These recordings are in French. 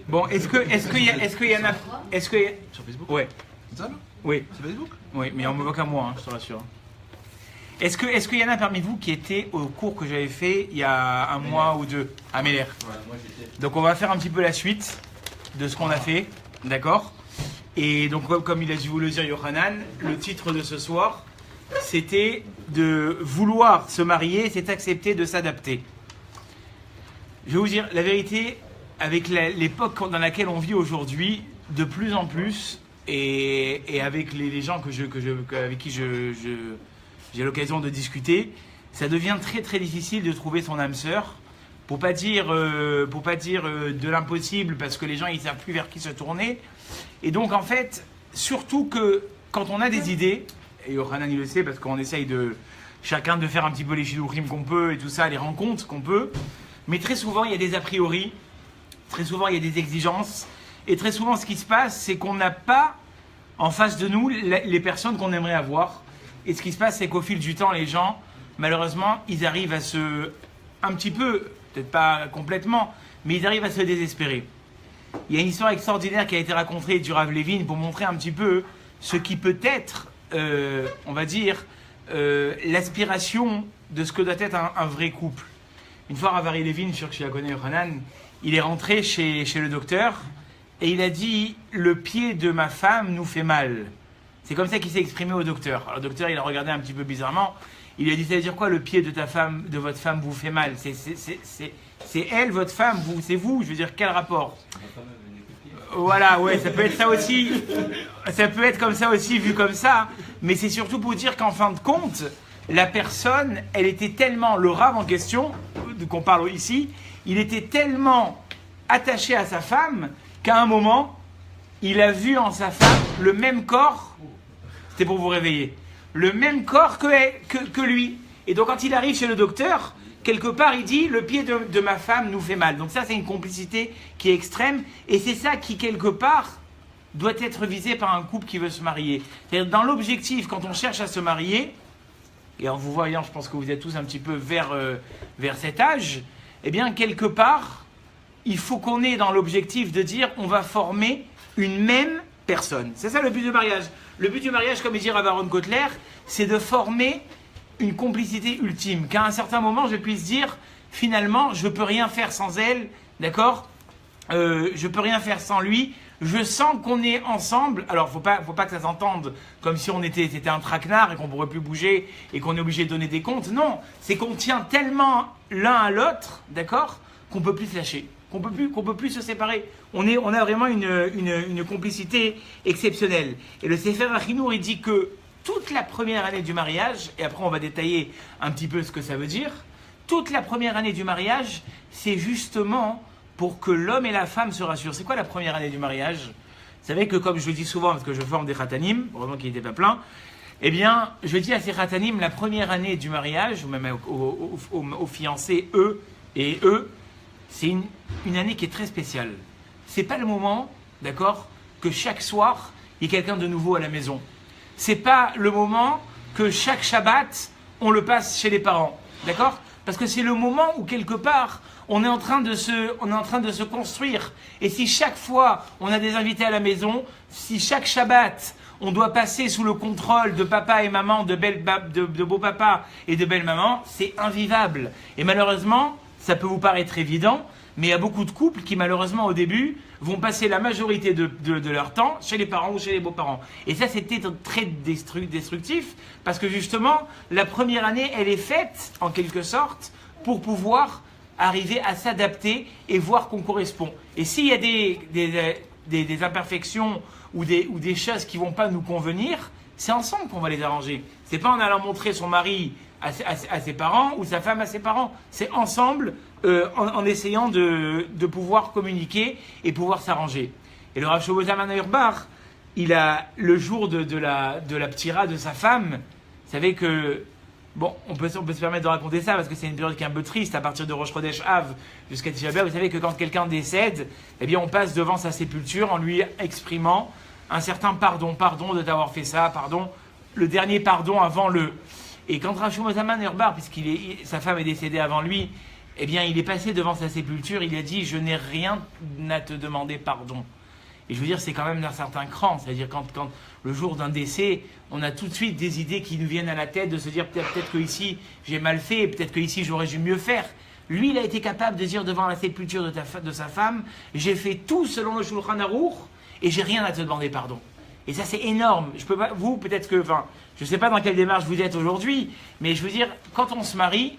Bon, est-ce qu'il y en a, Sur Facebook? ouais, C'est ça là? oui, C'est Facebook? oui, mais on me voit qu'à moi, hein, je te rassure. Est-ce qu'il y en a parmi vous qui étaient au cours que j'avais fait il y a un mois ou deux à Meller? Ouais, moi j'étais. Donc on va faire un petit peu la suite de ce qu'on a fait, d'accord? Et donc comme il a dû vous le dire Yohanan, le titre de ce soir, c'était de vouloir se marier, c'est accepter de s'adapter. Je vais vous dire la vérité, avec l'époque dans laquelle on vit aujourd'hui, de plus en plus, et avec les gens avec qui j'ai l'occasion de discuter, ça devient très très difficile de trouver son âme sœur. Pour pas dire de l'impossible, parce que les gens ils savent plus vers qui se tourner. Et donc en fait, surtout que quand on a des idées, et Yohanan il le sait parce qu'on essaye de chacun de faire un petit peu les shidouchim qu'on peut et tout ça, les rencontres qu'on peut, mais très souvent il y a des a priori, très souvent il y a des exigences, et très souvent ce qui se passe c'est qu'on n'a pas en face de nous les personnes qu'on aimerait avoir. Et ce qui se passe c'est qu'au fil du temps les gens, malheureusement, ils arrivent à un petit peu, peut-être pas complètement, mais ils arrivent à se désespérer. Il y a une histoire extraordinaire qui a été racontée du Rav Levin pour montrer un petit peu ce qui peut être, on va dire, l'aspiration de ce que doit être un vrai couple. Une fois, Rav Ari Levin, je suis sûr que tu la connais, Hanan, il est rentré chez le docteur et il a dit « Le pied de ma femme nous fait mal ». C'est comme ça qu'il s'est exprimé au docteur. Alors, le docteur, il a regardé un petit peu bizarrement. Il lui a dit, ça veut dire quoi, le pied de votre femme vous fait mal? C'est elle, votre femme, c'est vous? Je veux dire, quel rapport? Voilà, ouais, ça peut être ça aussi. Ça peut être comme ça aussi, vu comme ça. Mais c'est surtout pour dire qu'en fin de compte, la personne, elle était tellement, le rave en question, qu'on parle ici, il était tellement attaché à sa femme qu'à un moment, il a vu en sa femme le même corps. C'était pour vous réveiller. Le même corps que lui. Et donc quand il arrive chez le docteur, quelque part il dit le pied de ma femme nous fait mal. Donc ça c'est une complicité qui est extrême et c'est ça qui quelque part doit être visé par un couple qui veut se marier. C'est-à-dire dans l'objectif quand on cherche à se marier, et en vous voyant je pense que vous êtes tous un petit peu vers cet âge, eh bien quelque part il faut qu'on ait dans l'objectif de dire on va former une même personne. C'est ça le but du mariage. Le but du mariage, comme dit Rav Aaron Kotler, c'est de former une complicité ultime. Qu'à un certain moment, je puisse dire, finalement, je ne peux rien faire sans elle, d'accord? Je ne peux rien faire sans lui. Je sens qu'on est ensemble. Alors, faut pas que ça s'entende comme si c'était un traquenard et qu'on ne pourrait plus bouger et qu'on est obligé de donner des comptes. Non, c'est qu'on tient tellement l'un à l'autre, d'accord, qu'on ne peut plus se lâcher. Qu'on peut plus se séparer. On a vraiment une complicité exceptionnelle. Et le Sefer Achinour, il dit que toute la première année du mariage, et après on va détailler un petit peu ce que ça veut dire, toute la première année du mariage, c'est justement pour que l'homme et la femme se rassurent. C'est quoi la première année du mariage? Vous savez que comme je le dis souvent, parce que je forme des khatanim, heureusement qu'il n'était pas plein, eh bien, je dis à ces khatanim, la première année du mariage, ou même aux fiancés, eux, c'est une année qui est très spéciale. C'est pas le moment, d'accord, que chaque soir, il y ait quelqu'un de nouveau à la maison. C'est pas le moment que chaque Shabbat, on le passe chez les parents, d'accord? Parce que c'est le moment où, quelque part, on est en train de se construire. Et si chaque fois, on a des invités à la maison, si chaque Shabbat, on doit passer sous le contrôle de papa et maman, de beau-papa et de belle-maman, c'est invivable. Et malheureusement, ça peut vous paraître évident, mais il y a beaucoup de couples qui, malheureusement, au début, vont passer la majorité de leur temps chez les parents ou chez les beaux-parents. Et ça, c'était très destructif, parce que justement, la première année, elle est faite, en quelque sorte, pour pouvoir arriver à s'adapter et voir qu'on correspond. Et s'il y a des imperfections ou des choses qui ne vont pas nous convenir, c'est ensemble qu'on va les arranger. C'est pas en allant montrer son mari à ses parents ou sa femme à ses parents. C'est ensemble en essayant de pouvoir communiquer et pouvoir s'arranger. Et le Rav Shlomo Zalman Auerbach, il a le jour de la ptira de sa femme, vous savez que, bon, on peut se permettre de raconter ça parce que c'est une période qui est un peu triste à partir de Rosh Chodesh Av jusqu'à Tisha B'Av. Vous savez que quand quelqu'un décède, eh bien on passe devant sa sépulture en lui exprimant un certain pardon de t'avoir fait ça, pardon, le dernier pardon avant le. Et quand Rav Shlomo Zalman Auerbach, sa femme est décédée avant lui, eh bien, il est passé devant sa sépulture, il a dit « Je n'ai rien à te demander pardon ». Et je veux dire, c'est quand même d'un certain cran. C'est-à-dire, quand le jour d'un décès, on a tout de suite des idées qui nous viennent à la tête, de se dire peut-être que ici j'ai mal fait, peut-être que ici j'aurais dû mieux faire. Lui, il a été capable de dire devant la sépulture de sa femme « J'ai fait tout selon le Shulchan Aruch et j'ai rien à te demander pardon ». Et ça, c'est énorme. Je peux pas, vous, peut-être que, enfin, je ne sais pas dans quelle démarche vous êtes aujourd'hui, mais je veux dire, quand on se marie,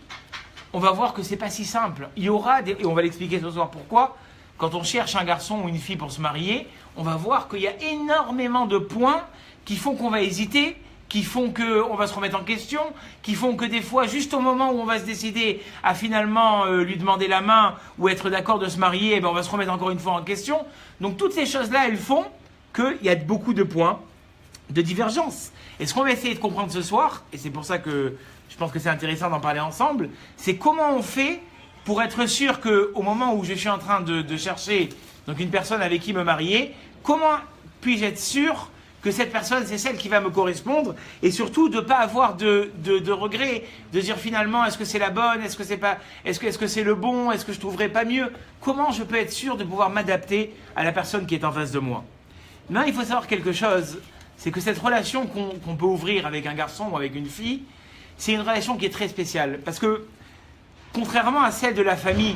on va voir que c'est pas si simple. Il y aura et on va l'expliquer ce soir pourquoi. Quand on cherche un garçon ou une fille pour se marier, on va voir qu'il y a énormément de points qui font qu'on va hésiter, qui font qu'on va se remettre en question, qui font que des fois, juste au moment où on va se décider à finalement lui demander la main ou être d'accord de se marier, eh ben on va se remettre encore une fois en question. Donc toutes ces choses-là, elles font qu'il y a beaucoup de points de divergence. Et ce qu'on va essayer de comprendre ce soir, et c'est pour ça que je pense que c'est intéressant d'en parler ensemble, c'est comment on fait pour être sûr qu'au moment où je suis en train de chercher donc une personne avec qui me marier, comment puis-je être sûr que cette personne, c'est celle qui va me correspondre, et surtout de ne pas avoir de regrets, de dire finalement, est-ce que c'est la bonne, est-ce que c'est pas, est-ce que c'est le bon, est-ce que je trouverais pas mieux? Comment je peux être sûr de pouvoir m'adapter à la personne qui est en face de moi? Non, il faut savoir quelque chose, c'est que cette relation qu'on peut ouvrir avec un garçon ou avec une fille, c'est une relation qui est très spéciale, parce que contrairement à celle de la famille,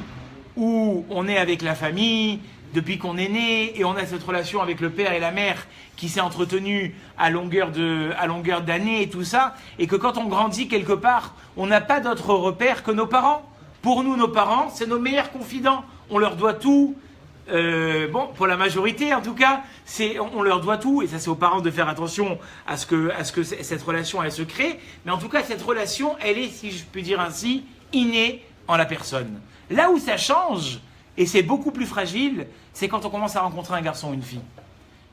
où on est avec la famille depuis qu'on est né, et on a cette relation avec le père et la mère qui s'est entretenue à longueur d'années et tout ça, et que quand on grandit quelque part, on n'a pas d'autre repère que nos parents. Pour nous, nos parents, c'est nos meilleurs confidents. On leur doit tout. Bon, pour la majorité en tout cas, on leur doit tout, et ça c'est aux parents de faire attention à ce que cette relation elle se crée, mais en tout cas cette relation elle est, si je puis dire ainsi, innée en la personne. Là où ça change, et c'est beaucoup plus fragile, c'est quand on commence à rencontrer un garçon ou une fille.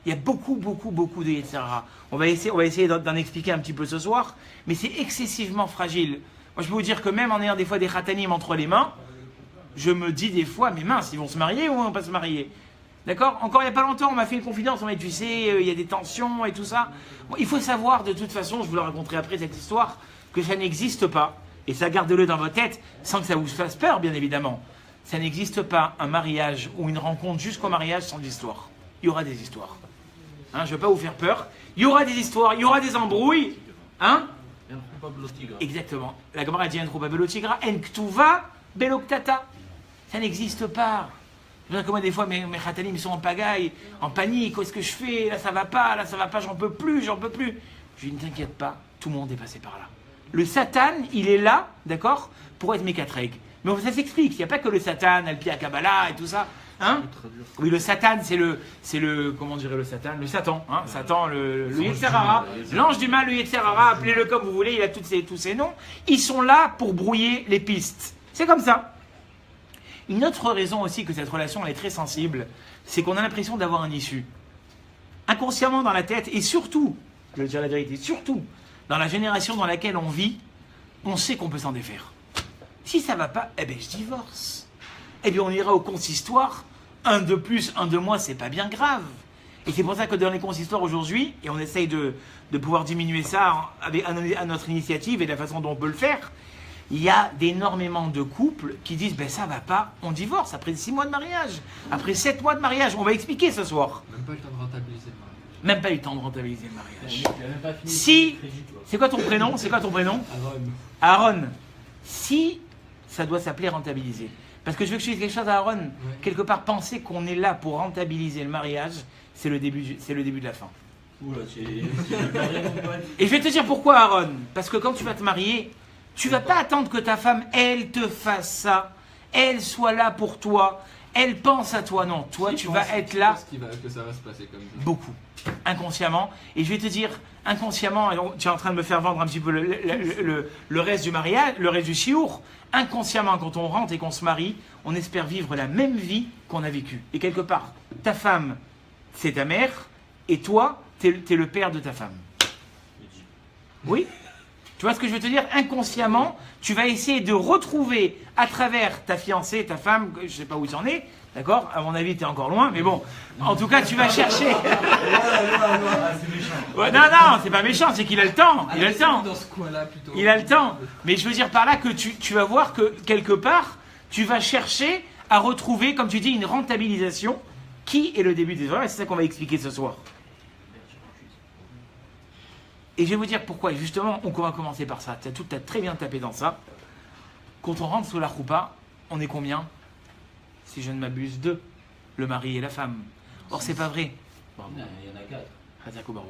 Il y a beaucoup de Yetzirah. On va essayer d'en expliquer un petit peu ce soir, mais c'est excessivement fragile. Moi je peux vous dire que même en ayant des fois des khatanim entre les mains, je me dis des fois, mais mince, ils vont se marier ou ils vont pas se marier? D'accord? Encore il n'y a pas longtemps, on m'a fait une confidence, on m'a dit, tu sais, il y a des tensions et tout ça. Bon, il faut savoir, de toute façon, je vous la raconterai après cette histoire, que ça n'existe pas, et ça garde-le dans votre tête, sans que ça vous fasse peur, bien évidemment. Ça n'existe pas un mariage ou une rencontre jusqu'au mariage sans histoire. Il y aura des histoires. Hein, je ne veux pas vous faire peur. Il y aura des histoires, il y aura des embrouilles. Hein? Exactement. La Gemara dit, en belotigra, en ktuva beloktata. Ça n'existe pas. Je veux dire que moi, des fois, mes khatanim sont en pagaille, en panique. Qu'est-ce que je fais? Là, ça va pas, j'en peux plus, j'en peux plus. Je dis, ne t'inquiète pas, tout le monde est passé par là. Le Satan, il est là, d'accord, pour être mécatreg. Mais ça s'explique. Il n'y a pas que le Satan, Alpi à Kabbalah et tout ça. Hein? Oui, le Satan, c'est le, comment dirait le Satan? Le Satan, hein? Satan, le Yetzer Hara, l'ange du mal, le Yetzer Hara, appelez-le comme vous voulez, il a tous ces noms. Ils sont là pour brouiller les pistes. C'est comme ça. Une autre raison aussi que cette relation elle est très sensible, c'est qu'on a l'impression d'avoir un issue. Inconsciemment dans la tête, et surtout, je veux dire la vérité, surtout dans la génération dans laquelle on vit, on sait qu'on peut s'en défaire. Si ça ne va pas, eh bien je divorce. Eh bien on ira au consistoire, un de plus, un de moins, c'est pas bien grave. Et c'est pour ça que dans les consistoires aujourd'hui, et on essaye de pouvoir diminuer ça à notre initiative et de la façon dont on peut le faire, il y a énormément de couples qui disent ben ça va pas, on divorce après 6 mois de mariage, après 7 mois de mariage. On va expliquer ce soir. Même pas eu le temps de rentabiliser le mariage. Même pas eu le temps de rentabiliser le mariage. Si, c'est quoi ton prénom? C'est quoi ton prénom? Aaron. Si ça doit s'appeler rentabiliser. Parce que je veux que je dise quelque chose à Aaron. Ouais. Quelque part, penser qu'on est là pour rentabiliser le mariage, c'est le début de la fin. Oula, et je vais te dire pourquoi, Aaron. Parce que quand tu vas te marier, tu vas pas attendre que ta femme, elle te fasse ça, elle soit là pour toi, elle pense à toi. Non, toi, tu vas être là. Que ça va se passer comme ça. Beaucoup. Inconsciemment. Et je vais te dire, inconsciemment, tu es en train de me faire vendre un petit peu le reste du mariage, le reste du chiour. Inconsciemment, quand on rentre et qu'on se marie, on espère vivre la même vie qu'on a vécue. Et quelque part, ta femme, c'est ta mère, et toi, t'es le père de ta femme. Oui? Tu vois ce que je veux te dire? Inconsciemment, tu vas essayer de retrouver à travers ta fiancée, ta femme, je ne sais pas où tu en es, d'accord? À mon avis, tu es encore loin, mais bon, en tout cas, tu vas chercher. Ouais, non, c'est pas méchant, c'est qu'il a le temps. Il a le temps. Dans ce coin-là, plutôt. Il a le temps. Mais je veux dire par là que tu vas voir que quelque part, tu vas chercher à retrouver, comme tu dis, une rentabilisation qui est le début des erreurs. Et c'est ça qu'on va expliquer ce soir. Et je vais vous dire pourquoi. Et justement, on va commencer par ça. Tu as très bien tapé dans ça. Quand on rentre sous la choupa, on est combien? Si je ne m'abuse, 2. Le mari et la femme. Or, c'est pas vrai. Il y en a 4. Hazako Baruch.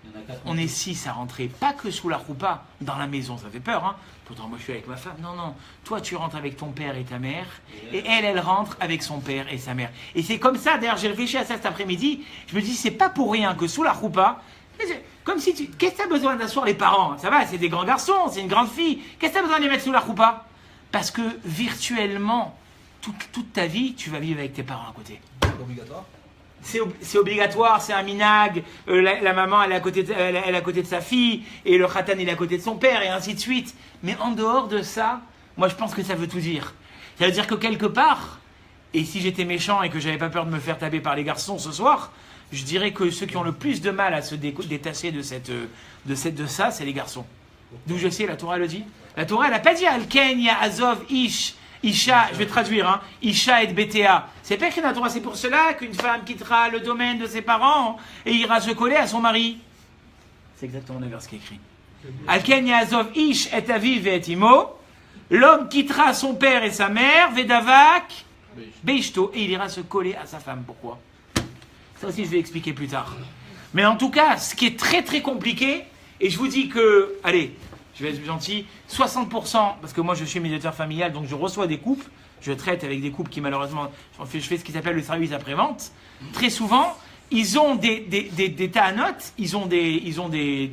Il y en a 4. On est 6 à rentrer, pas que sous la choupa, dans la maison, ça fait peur, hein. Pourtant, moi, je suis avec ma femme. Non, non. Toi, tu rentres avec ton père et ta mère, et elle rentre avec son père et sa mère. Et c'est comme ça, d'ailleurs, j'ai réfléchi à ça cet après-midi, je me dis, c'est pas pour rien que sous la choupa, comme si tu... Qu'est-ce que tu as besoin d'asseoir les parents? Ça va, c'est des grands garçons, c'est une grande fille. Qu'est-ce que tu as besoin de les mettre sous la choupa? Parce que, virtuellement, toute ta vie, tu vas vivre avec tes parents à côté. Obligatoire. C'est obligatoire, c'est un minag, la maman elle est, elle est à côté de sa fille, et le khatan il est à côté de son père, et ainsi de suite. Mais en dehors de ça, moi je pense que ça veut tout dire. Ça veut dire que quelque part, et si j'étais méchant et que j'avais pas peur de me faire taper par les garçons ce soir, je dirais que ceux qui ont le plus de mal à se détacher de ça, c'est les garçons. D'où je sais, la Torah le dit. La Torah elle n'a pas dit Alken, ya Azov, Ish. Isha, je vais traduire, hein, Isha et BTA. C'est pas écrit dans la Torah, c'est pour cela qu'une femme quittera le domaine de ses parents et ira se coller à son mari. C'est exactement l'inverse qui est écrit. Alken Yazov Ish et Aviv et Imo. L'homme quittera son père et sa mère, Vedavak, Beishto, et il ira se coller à sa femme. Pourquoi? Ça aussi, je vais expliquer plus tard. Mais en tout cas, ce qui est très très compliqué, et je vous dis que, allez, je vais être gentil, 60%, parce que moi je suis médiateur familial, donc je reçois des couples, je traite avec des couples qui malheureusement, je fais ce qui s'appelle le service après-vente. Très souvent, ils ont des tas à notes, ils ont des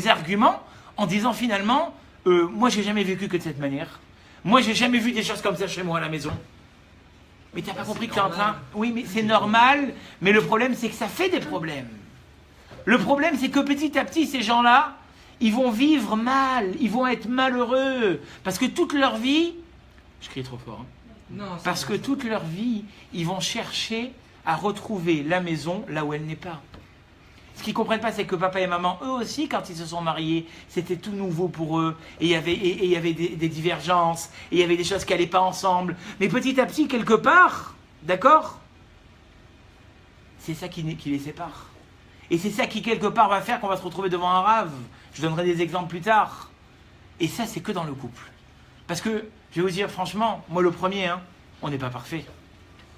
arguments en disant finalement, moi j'ai jamais vécu que de cette manière, moi j'ai jamais vu des choses comme ça chez moi à la maison. Mais tu n'as pas compris que tu es en train... Oui, mais c'est normal, mais le problème c'est que ça fait des problèmes. Le problème c'est que petit à petit, ces gens-là, ils vont vivre mal, ils vont être malheureux, parce que toute leur vie, je crie trop fort, hein, Non, parce que toute leur vie, ils vont chercher à retrouver la maison là où elle n'est pas. Ce qu'ils ne comprennent pas, c'est que papa et maman, eux aussi, quand ils se sont mariés, c'était tout nouveau pour eux, et il y avait des divergences, et il y avait des choses qui n'allaient pas ensemble, mais petit à petit, quelque part, d'accord, c'est ça qui les sépare. Et c'est ça qui, quelque part, va faire qu'on va se retrouver devant un rave. Je donnerai des exemples plus tard. Et ça, c'est que dans le couple. Parce que, je vais vous dire franchement, moi le premier, hein, on n'est pas parfait.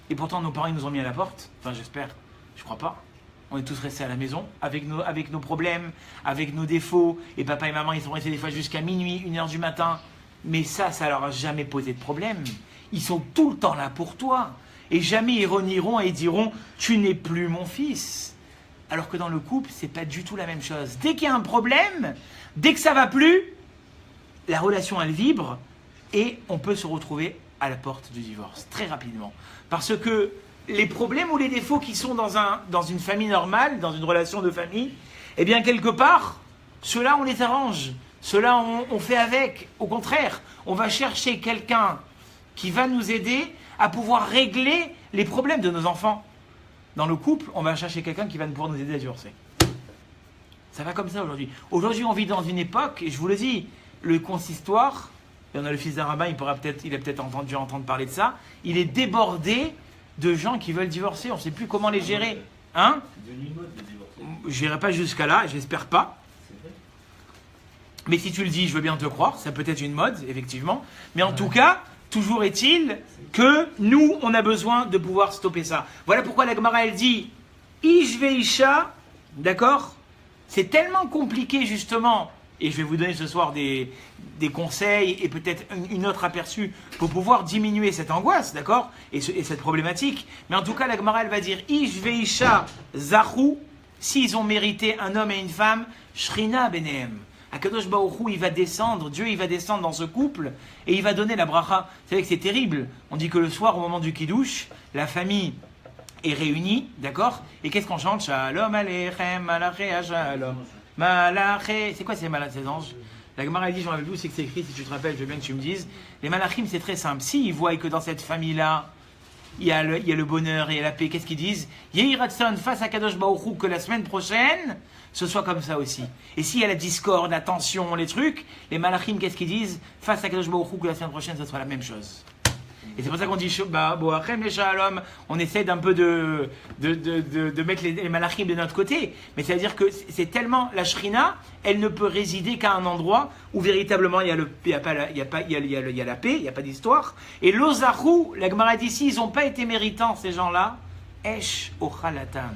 Et pourtant, nos parents, ils nous ont mis à la porte. Enfin, j'espère. Je crois pas. On est tous restés à la maison, avec nos problèmes, avec nos défauts. Et papa et maman, ils sont restés des fois jusqu'à minuit, 1h du matin. Mais ça leur a jamais posé de problème. Ils sont tout le temps là pour toi. Et jamais ils renieront et diront, tu n'es plus mon fils. Alors que dans le couple, c'est pas du tout la même chose. Dès qu'il y a un problème, dès que ça va plus, la relation elle vibre et on peut se retrouver à la porte du divorce très rapidement. Parce que les problèmes ou les défauts qui sont dans une famille normale, dans une relation de famille, eh bien quelque part, ceux-là on les arrange, ceux-là on fait avec. Au contraire, on va chercher quelqu'un qui va nous aider à pouvoir régler les problèmes de nos enfants. Dans le couple, on va chercher quelqu'un qui va pouvoir nous aider à divorcer. Ça va comme ça aujourd'hui. Aujourd'hui, on vit dans une époque, et je vous le dis, le consistoire, et on a le fils d'un rabbin, il a peut-être dû entendre parler de ça, il est débordé de gens qui veulent divorcer, on ne sait plus comment les gérer. Hein? C'est devenu une mode de divorcer. Je n'irai pas jusqu'à là, j'espère pas. Mais si tu le dis, je veux bien te croire, ça peut être une mode, effectivement. Mais en tout cas, toujours est-il que nous, on a besoin de pouvoir stopper ça. Voilà pourquoi la Gemara, elle dit Ish veisha, d'accord? C'est tellement compliqué, justement, et je vais vous donner ce soir des conseils et peut-être une autre aperçu pour pouvoir diminuer cette angoisse, d'accord? Et cette problématique. Mais en tout cas, la Gemara, elle va dire Ish veisha zahu, s'ils ont mérité un homme et une femme, shrina benehem. Akadosh Baruch Hu, il va descendre, Dieu il va descendre dans ce couple et il va donner la bracha. Vous savez que c'est terrible. On dit que le soir, au moment du kiddush, la famille est réunie, d'accord? Et qu'est-ce qu'on chante? Shalom aleichem, malaché, shalom, malaché. C'est quoi ces anges? La Gemara dit, j'en avais vu, c'est que c'est écrit, si tu te rappelles, je veux bien que tu me dises. Les malachim, c'est très simple. S'ils voient que dans cette famille-là, il y a le bonheur et la paix, qu'est-ce qu'ils disent? Yehi Ratson face à Kadosh Baruch Hu, que la semaine prochaine, ce soit comme ça aussi. Et s'il y a la discorde, la tension, les trucs, les malachim, qu'est-ce qu'ils disent? Face à Kadosh Baruch Hu, que la semaine prochaine, ce sera la même chose. Et c'est pour ça qu'on dit Boachem les Shalom, on essaie d'un peu de mettre les malachim de notre côté. Mais c'est-à-dire que c'est tellement la Shrina, elle ne peut résider qu'à un endroit où véritablement il y a la paix, il n'y a pas d'histoire. Et l'Ozahu, la Gemara dit ici, ils n'ont pas été méritants ces gens-là. Esh Ochalatan.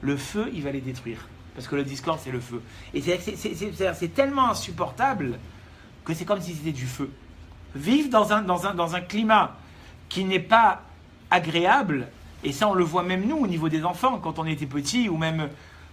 Le feu, il va les détruire. Parce que le discorde, c'est le feu. Et c'est tellement insupportable que c'est comme si c'était du feu. Vivre dans un climat qui n'est pas agréable, et ça on le voit même nous au niveau des enfants, quand on était petits, ou même,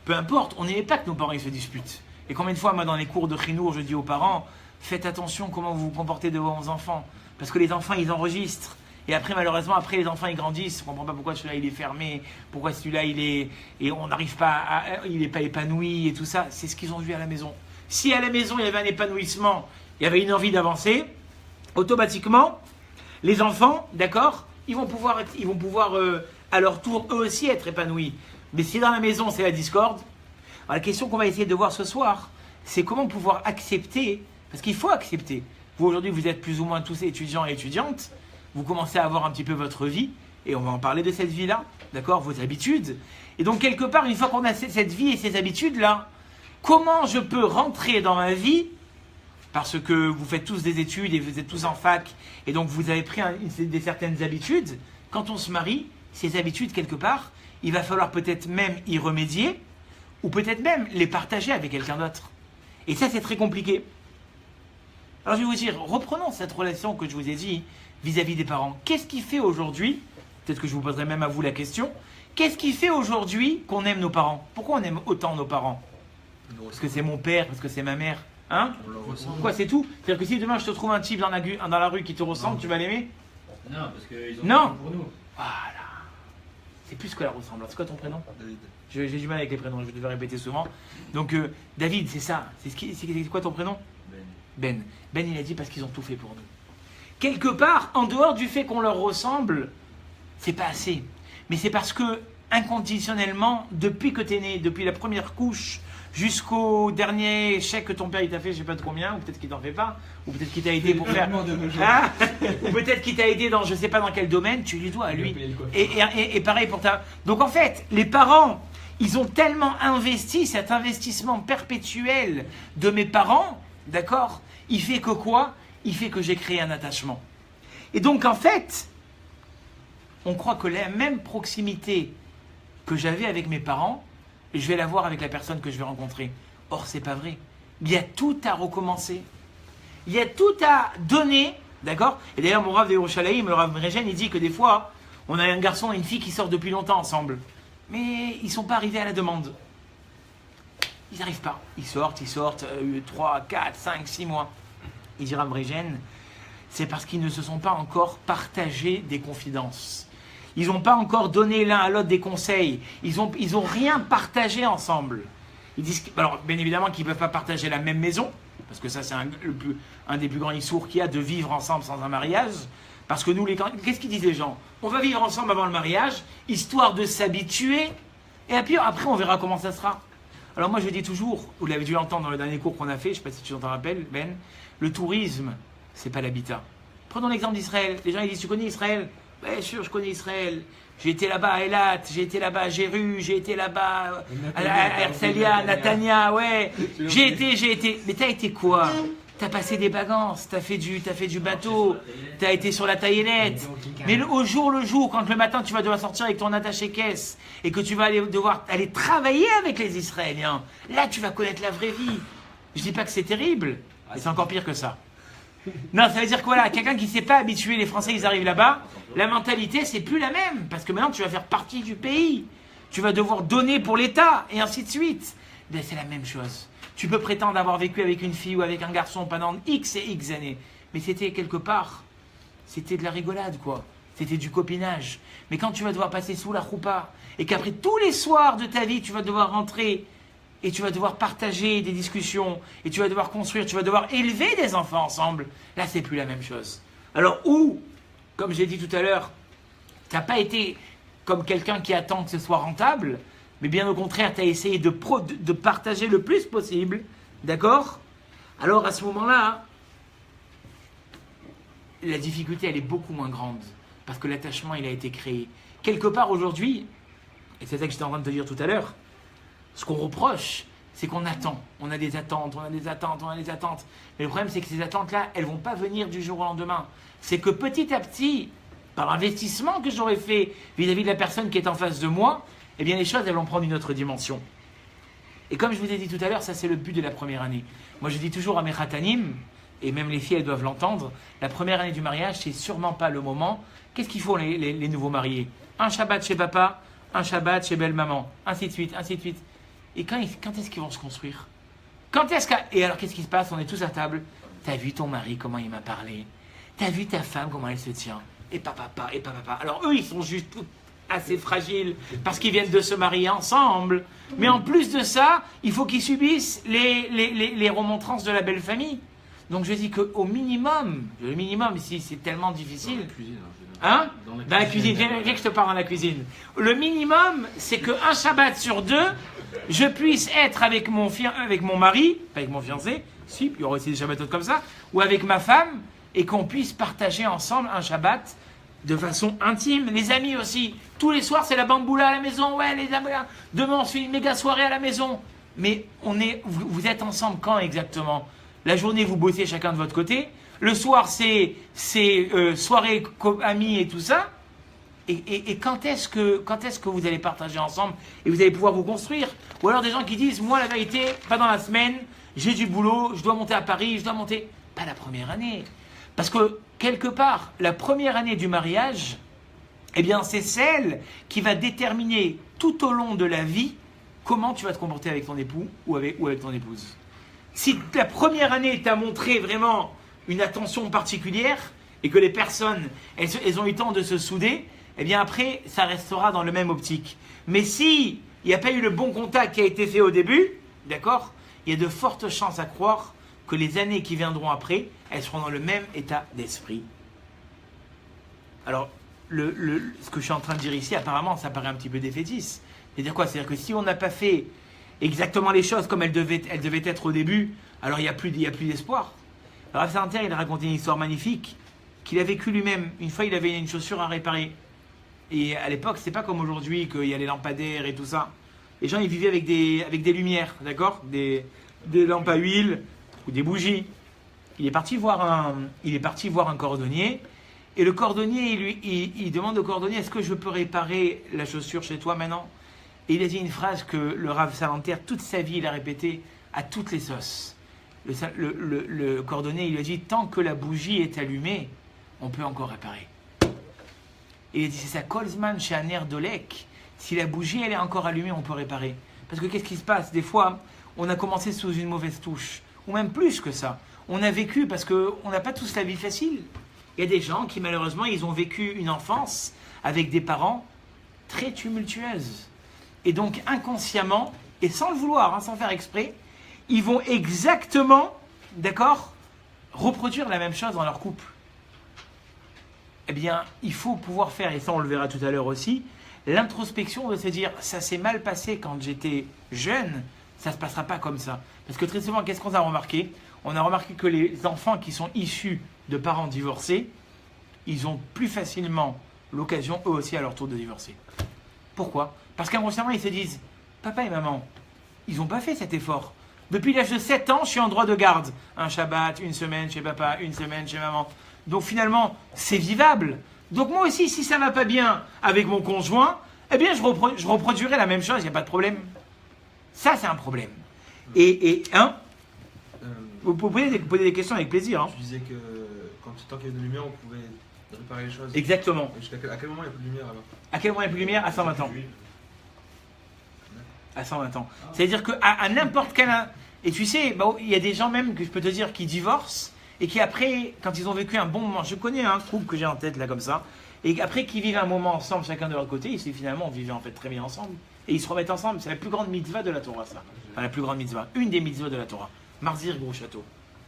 peu importe, on n'aimait pas que nos parents ils se disputent. Et combien de fois, moi dans les cours de Chinour, je dis aux parents, faites attention comment vous vous comportez devant vos enfants. Parce que les enfants, ils enregistrent. Et après, malheureusement, après les enfants ils grandissent, on ne comprend pas pourquoi celui-là il est fermé, pourquoi celui-là il est... Et on n'arrive pas il n'est pas épanoui et tout ça. C'est ce qu'ils ont vu à la maison. Si à la maison il y avait un épanouissement, il y avait une envie d'avancer, automatiquement, les enfants, d'accord, ils vont pouvoir à leur tour eux aussi être épanouis. Mais si dans la maison c'est la discorde, alors la question qu'on va essayer de voir ce soir, c'est comment pouvoir accepter, parce qu'il faut accepter. Vous aujourd'hui vous êtes plus ou moins tous étudiants et étudiantes, vous commencez à avoir un petit peu votre vie, et on va en parler de cette vie-là, d'accord, vos habitudes. Et donc quelque part, une fois qu'on a cette vie et ces habitudes-là, comment je peux rentrer dans ma vie, parce que vous faites tous des études et vous êtes tous en fac, et donc vous avez pris certaines habitudes. Quand on se marie, ces habitudes, quelque part, il va falloir peut-être même y remédier, ou peut-être même les partager avec quelqu'un d'autre. Et ça, c'est très compliqué. Alors je vais vous dire, reprenons cette relation que je vous ai dit vis-à-vis des parents. Qu'est-ce qui fait aujourd'hui, peut-être que je vous poserai même à vous la question, qu'est-ce qui fait aujourd'hui qu'on aime nos parents? Pourquoi on aime autant nos parents? Parce que c'est mon père, parce que c'est ma mère. Hein? On le ressent. Quoi, c'est tout? C'est-à-dire que si demain je te trouve un type dans la rue qui te ressemble, tu vas l'aimer? Non, parce qu'ils ont Non. fait pour nous. Voilà. C'est plus que la ressemblance. C'est quoi ton prénom? David. J'ai du mal avec les prénoms, je vais devoir répéter souvent. Donc, David, c'est ça. C'est quoi ton prénom? Ben. Ben, il a dit parce qu'ils ont tout fait pour nous. Quelque part, en dehors du fait qu'on leur ressemble, c'est pas assez. Mais c'est parce que, inconditionnellement, depuis que tu es né, depuis la première couche, jusqu'au dernier chèque que ton père il t'a fait, je sais pas de combien, ou peut-être qu'il t'en fait pas, ou peut-être qu'il t'a aidé pour faire... Ah ou peut-être qu'il t'a aidé dans je sais pas dans quel domaine, tu lui dois à lui. Et pareil pour ta... Donc en fait, les parents, ils ont tellement investi, cet investissement perpétuel de mes parents, d'accord, il fait que quoi? Il fait que j'ai créé un attachement. Et donc en fait, on croit que la même proximité que j'avais avec mes parents, je vais l'avoir avec la personne que je vais rencontrer. Or, c'est pas vrai. Il y a tout à recommencer. Il y a tout à donner, d'accord? Et d'ailleurs, mon Rav de Yerushalayim, le Rav Mregen, il dit que des fois, on a un garçon et une fille qui sortent depuis longtemps ensemble. Mais ils ne sont pas arrivés à la demande. Ils n'arrivent pas. Ils sortent 3, 4, 5, 6 mois. Il dit Rav Mregen, c'est parce qu'ils ne se sont pas encore partagés des confidences. Ils n'ont pas encore donné l'un à l'autre des conseils. Ils ont rien partagé ensemble. Ils disent, alors bien évidemment qu'ils ne peuvent pas partager la même maison, parce que ça c'est un des plus grands issours qu'il y a de vivre ensemble sans un mariage. Parce que nous, qu'est-ce qu'ils disent les gens? On va vivre ensemble avant le mariage, histoire de s'habituer, et puis après on verra comment ça sera. Alors moi je dis toujours, vous l'avez dû entendre dans le dernier cours qu'on a fait, je ne sais pas si tu t'en rappelles, Ben, le tourisme, c'est pas l'habitat. Prenons l'exemple d'Israël. Les gens ils disent, tu connais Israël? Bien sûr, je connais Israël. J'ai été là-bas à Elat, j'ai été là-bas à Jéru, j'ai été là-bas à Herzliya, à Natania, ouais. J'ai été. Mais t'as été quoi? T'as passé des vacances, t'as fait du bateau, t'as été sur la taillennette. Mais au jour le jour, quand le matin tu vas devoir sortir avec ton attaché-caisse et que tu vas devoir aller travailler avec les Israéliens, là tu vas connaître la vraie vie. Je dis pas que c'est terrible, et c'est encore pire que ça. Non, ça veut dire que voilà, quelqu'un qui ne s'est pas habitué, les Français ils arrivent là-bas, la mentalité c'est plus la même, parce que maintenant tu vas faire partie du pays, tu vas devoir donner pour l'État, et ainsi de suite. Ben, c'est la même chose. Tu peux prétendre avoir vécu avec une fille ou avec un garçon pendant X et X années, mais c'était quelque part, c'était de la rigolade quoi, c'était du copinage. Mais quand tu vas devoir passer sous la choupa, et qu'après tous les soirs de ta vie tu vas devoir rentrer, et tu vas devoir partager des discussions, et tu vas devoir construire, tu vas devoir élever des enfants ensemble. Là, c'est plus la même chose. Alors, ou, comme j'ai dit tout à l'heure, tu n'as pas été comme quelqu'un qui attend que ce soit rentable, mais bien au contraire, tu as essayé de partager le plus possible, d'accord? Alors, à ce moment-là, la difficulté, elle est beaucoup moins grande. Parce que l'attachement, il a été créé. Quelque part aujourd'hui, et c'est ça que j'étais en train de te dire tout à l'heure, ce qu'on reproche, c'est qu'on attend. On a des attentes, on a des attentes, on a des attentes. Mais le problème, c'est que ces attentes-là, elles ne vont pas venir du jour au lendemain. C'est que petit à petit, par l'investissement que j'aurais fait vis-à-vis de la personne qui est en face de moi, eh bien les choses, elles vont prendre une autre dimension. Et comme je vous ai dit tout à l'heure, ça c'est le but de la première année. Moi je dis toujours à mes khatanim, et même les filles elles doivent l'entendre, la première année du mariage, c'est sûrement pas le moment. Qu'est-ce qu'il faut les nouveaux mariés? Un Shabbat chez papa, un Shabbat chez belle-maman, ainsi de suite, ainsi de suite. Et quand est-ce qu'ils vont se construire? Et alors qu'est-ce qui se passe? On est tous à table. T'as vu ton mari, comment il m'a parlé? T'as vu ta femme, comment elle se tient? Et papa. Alors eux, ils sont juste assez fragiles parce qu'ils viennent de se marier ensemble. Mais en plus de ça, il faut qu'ils subissent les remontrances de la belle famille. Donc je dis qu'au minimum, le minimum, si c'est tellement difficile... Dans la cuisine, hein? Dans la cuisine, viens que je te parle dans la cuisine. Le minimum, c'est qu'un Shabbat sur deux, je puisse être avec mon mari, pas avec mon fiancé, si, il y aura aussi des Shabbatotes comme ça, ou avec ma femme, et qu'on puisse partager ensemble un Shabbat de façon intime. Les amis aussi. Tous les soirs, c'est la bamboula à la maison. Ouais, les amis. Demain, on se fait une méga soirée à la maison. Mais vous êtes ensemble quand exactement? La journée, vous bossez chacun de votre côté. Le soir, c'est soirée amis et tout ça. Et quand est-ce que vous allez partager ensemble et vous allez pouvoir vous construire? Ou alors des gens qui disent, moi, la vérité, pas dans la semaine, j'ai du boulot, je dois monter à Paris, je dois monter... Pas la première année. Parce que, quelque part, la première année du mariage, eh bien, c'est celle qui va déterminer tout au long de la vie comment tu vas te comporter avec ton époux ou avec ton épouse. Si la première année t'a montré vraiment une attention particulière et que les personnes, elles ont eu le temps de se souder, eh bien après, ça restera dans le même optique. Mais si il n'y a pas eu le bon contact qui a été fait au début, d'accord, il y a de fortes chances à croire que les années qui viendront après, elles seront dans le même état d'esprit. Alors, ce que je suis en train de dire ici, apparemment, ça paraît un petit peu défaitiste. C'est-à-dire quoi? C'est-à-dire que si on n'a pas fait exactement les choses comme elles devaient être au début, alors il n'y a plus d'espoir. Rav Santer, il a raconté une histoire magnifique qu'il a vécue lui-même. Une fois, il avait une chaussure à réparer. Et à l'époque, c'est pas comme aujourd'hui qu'il y a les lampadaires et tout ça. Les gens, ils vivaient avec des lumières, d'accord, des lampes à huile ou des bougies. Il est parti voir un cordonnier. Et le cordonnier, il demande au cordonnier, est-ce que je peux réparer la chaussure chez toi maintenant? Et il a dit une phrase que le Rav Salanter, toute sa vie, il a répétée à toutes les sauces. Le cordonnier, il lui a dit, tant que la bougie est allumée, on peut encore réparer. Et il a dit, c'est ça, Kolzman chez Aner Dolek, si la bougie, elle est encore allumée, on peut réparer. Parce que qu'est-ce qui se passe? Des fois, on a commencé sous une mauvaise touche, ou même plus que ça. On a vécu, parce qu'on n'a pas tous la vie facile. Il y a des gens qui, malheureusement, ils ont vécu une enfance avec des parents très tumultueuses. Et donc, inconsciemment, et sans le vouloir, hein, sans faire exprès, ils vont exactement, d'accord, reproduire la même chose dans leur couple. Eh bien, il faut pouvoir faire, et ça on le verra tout à l'heure aussi, l'introspection de se dire, ça s'est mal passé quand j'étais jeune, ça ne se passera pas comme ça. Parce que très souvent, qu'est-ce qu'on a remarqué? On a remarqué que les enfants qui sont issus de parents divorcés, ils ont plus facilement l'occasion, eux aussi, à leur tour de divorcer. Pourquoi? Parce qu'inconsciemment, ils se disent, papa et maman, ils n'ont pas fait cet effort. Depuis l'âge de 7 ans, je suis en droit de garde. Un Shabbat, une semaine chez papa, une semaine chez maman. Donc finalement, c'est vivable. Donc moi aussi, si ça ne va pas bien avec mon conjoint, eh bien je reproduirai la même chose, il n'y a pas de problème. Ça, c'est un problème. Vous pouvez poser des questions avec plaisir. Hein. Je disais que tant qu'il y avait de lumière, on pouvait réparer les choses. Exactement. À quel moment il n'y a plus de lumière alors? À quel moment il n'y a plus de lumière? À 120 ans. À 120 ans. C'est-à-dire qu'à n'importe quel... Et tu sais, il y a des gens même que je peux te dire qui divorcent et qui après, quand ils ont vécu un bon moment, je connais un couple que j'ai en tête là comme ça, et après qu'ils vivent un moment ensemble chacun de leur côté, ils se finalement on vivait en fait très bien ensemble. Et ils se remettent ensemble. C'est la plus grande mitzvah de la Torah, ça. Enfin, la plus grande mitzvah. Une des mitzvahs de la Torah. Marzir Gros Château.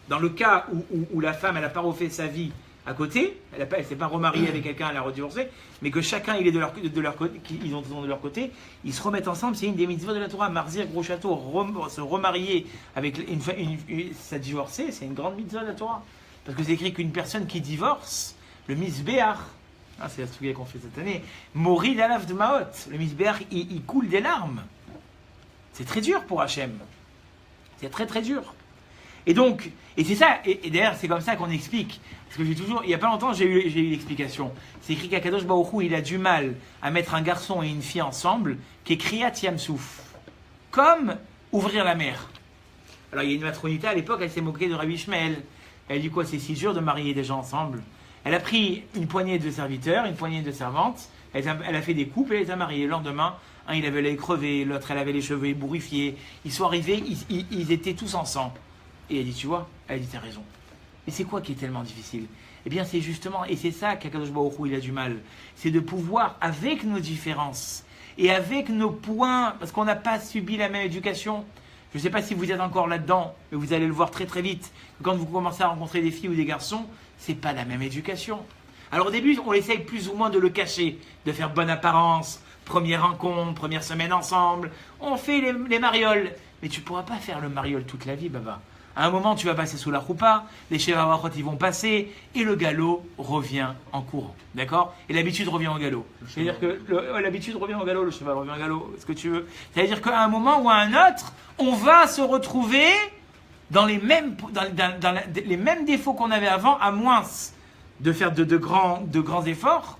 Dans le cas où la femme, elle n'a pas refait sa vie à côté, elle ne s'est pas remariée avec quelqu'un, elle a redivorcé, mais que chacun, il est de leur côté, ils ont de leur côté, ils se remettent ensemble, c'est une des mitzvahs de la Torah. Marzir Gros Château, se remarier avec sa divorcée, c'est une grande mitzvah de la Torah. Parce que c'est écrit qu'une personne qui divorce, le misbéach, c'est la souga qu'on fait cette année, Mori d'Alaf de Maot, le misbéach, il coule des larmes. C'est très dur pour Hachem. C'est très très dur. Et donc, et c'est ça, et d'ailleurs c'est comme ça qu'on explique. Parce que il n'y a pas longtemps j'ai eu l'explication. C'est écrit qu'Akadosh Baruch Hu, il a du mal à mettre un garçon et une fille ensemble, qui est Kriyat Yamsouf. Comme ouvrir la mer. Alors il y a une matronité à l'époque, elle s'est moquée de Rabbi Ishmael. Elle dit quoi, c'est si dur de marier des gens ensemble. Elle a pris une poignée de serviteurs, une poignée de servantes, elle a fait des couples et elle les a mariés. Le lendemain, un il avait l'œil crevé, l'autre elle avait les cheveux ébourifiés. Ils sont arrivés, ils étaient tous ensemble. Et elle dit, tu vois, elle dit, t'as raison. Et c'est quoi qui est tellement difficile? Eh bien c'est justement, et c'est ça qu'Akadosh Baruch Hu il a du mal, c'est de pouvoir, avec nos différences, et avec nos points, parce qu'on n'a pas subi la même éducation. Je ne sais pas si vous êtes encore là-dedans, mais vous allez le voir très très vite. Quand vous commencez à rencontrer des filles ou des garçons, c'est pas la même éducation. Alors au début, on essaye plus ou moins de le cacher, de faire bonne apparence, première rencontre, première semaine ensemble. On fait les marioles. Mais tu ne pourras pas faire le mariole toute la vie, Baba. À un moment, tu vas passer sous la roupa, les chevavachot ils vont passer, et le galop revient en courant. D'accord? Et l'habitude revient au galop. C'est-à-dire que l'habitude revient au galop, le cheval revient au galop, ce que tu veux. C'est-à-dire qu'à un moment ou à un autre, on va se retrouver dans les mêmes défauts qu'on avait avant, à moins de faire de grands efforts.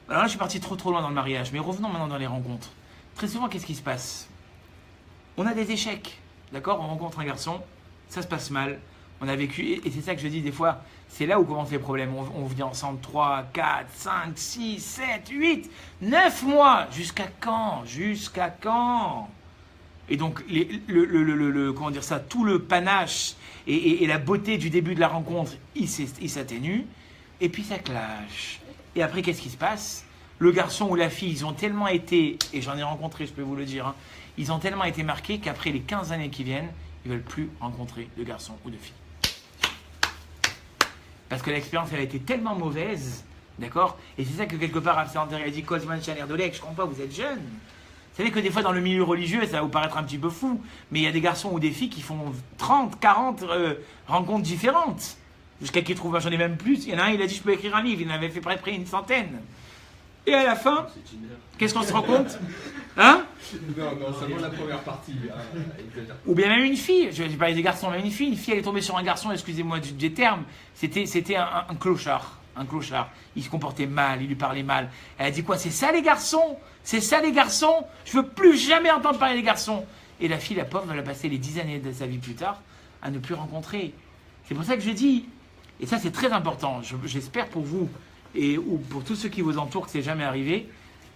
Alors là, je suis parti trop loin dans le mariage, mais revenons maintenant dans les rencontres. Très souvent, qu'est-ce qui se passe? On a des échecs. D'accord, on rencontre un garçon, ça se passe mal, on a vécu, et c'est ça que je dis des fois, c'est là où commencent les problèmes. On vit ensemble 3, 4, 5, 6, 7, 8, 9 mois. Jusqu'à quand? Jusqu'à quand? Et donc, comment dire ça, tout le panache et la beauté du début de la rencontre, il s'atténue, et puis ça clash. Et après, qu'est-ce qui se passe? Le garçon ou la fille, ils ont tellement été, et j'en ai rencontré, je peux vous le dire, hein, ils ont tellement été marqués qu'après les 15 années qui viennent, ils ne veulent plus rencontrer de garçon ou de fille. Parce que l'expérience, elle a été tellement mauvaise, d'accord? Et c'est ça que quelque part, Absalanteri a dit, Kozman Chaner Dolek, je comprends pas, vous êtes jeune. Vous savez que des fois, dans le milieu religieux, ça va vous paraître un petit peu fou, mais il y a des garçons ou des filles qui font 30, 40 rencontres différentes. Jusqu'à qui trouvent, j'en ai même plus. Il y en a un, il a dit, je peux écrire un livre, il en avait fait près une centaine. Et à la fin, qu'est-ce qu'on se rend compte? Hein? Non, seulement la première partie. Ou bien même une fille, je vais parler des garçons, même une fille elle est tombée sur un garçon, excusez-moi des termes, c'était un clochard, il se comportait mal, il lui parlait mal. Elle a dit quoi? C'est ça les garçons? C'est ça les garçons? Je veux plus jamais entendre parler des garçons. Et la fille, la pauvre, elle a passé les 10 années de sa vie plus tard à ne plus rencontrer. C'est pour ça que je dis, et ça c'est très important, j'espère pour vous, ou pour tous ceux qui vous entourent que c'est jamais arrivé,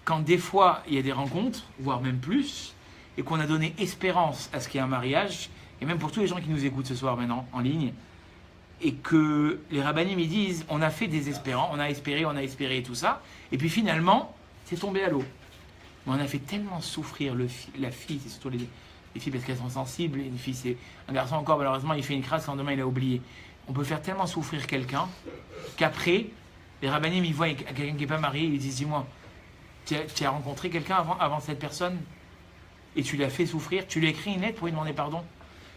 quand des fois il y a des rencontres, voire même plus, et qu'on a donné espérance à ce qu'il y ait un mariage, et même pour tous les gens qui nous écoutent ce soir maintenant en ligne, et que les rabbinim ils disent on a fait des espérants, on a espéré et tout ça, et puis finalement c'est tombé à l'eau. Mais on a fait tellement souffrir la fille, c'est surtout les filles parce qu'elles sont sensibles, et une fille c'est un garçon encore malheureusement il fait une crasse, le lendemain il a oublié. On peut faire tellement souffrir quelqu'un qu'après les rabbinim ils voient quelqu'un qui n'est pas marié, ils disent dis-moi, tu as rencontré quelqu'un avant cette personne et tu l'as fait souffrir, tu lui as écrit une lettre pour lui demander pardon.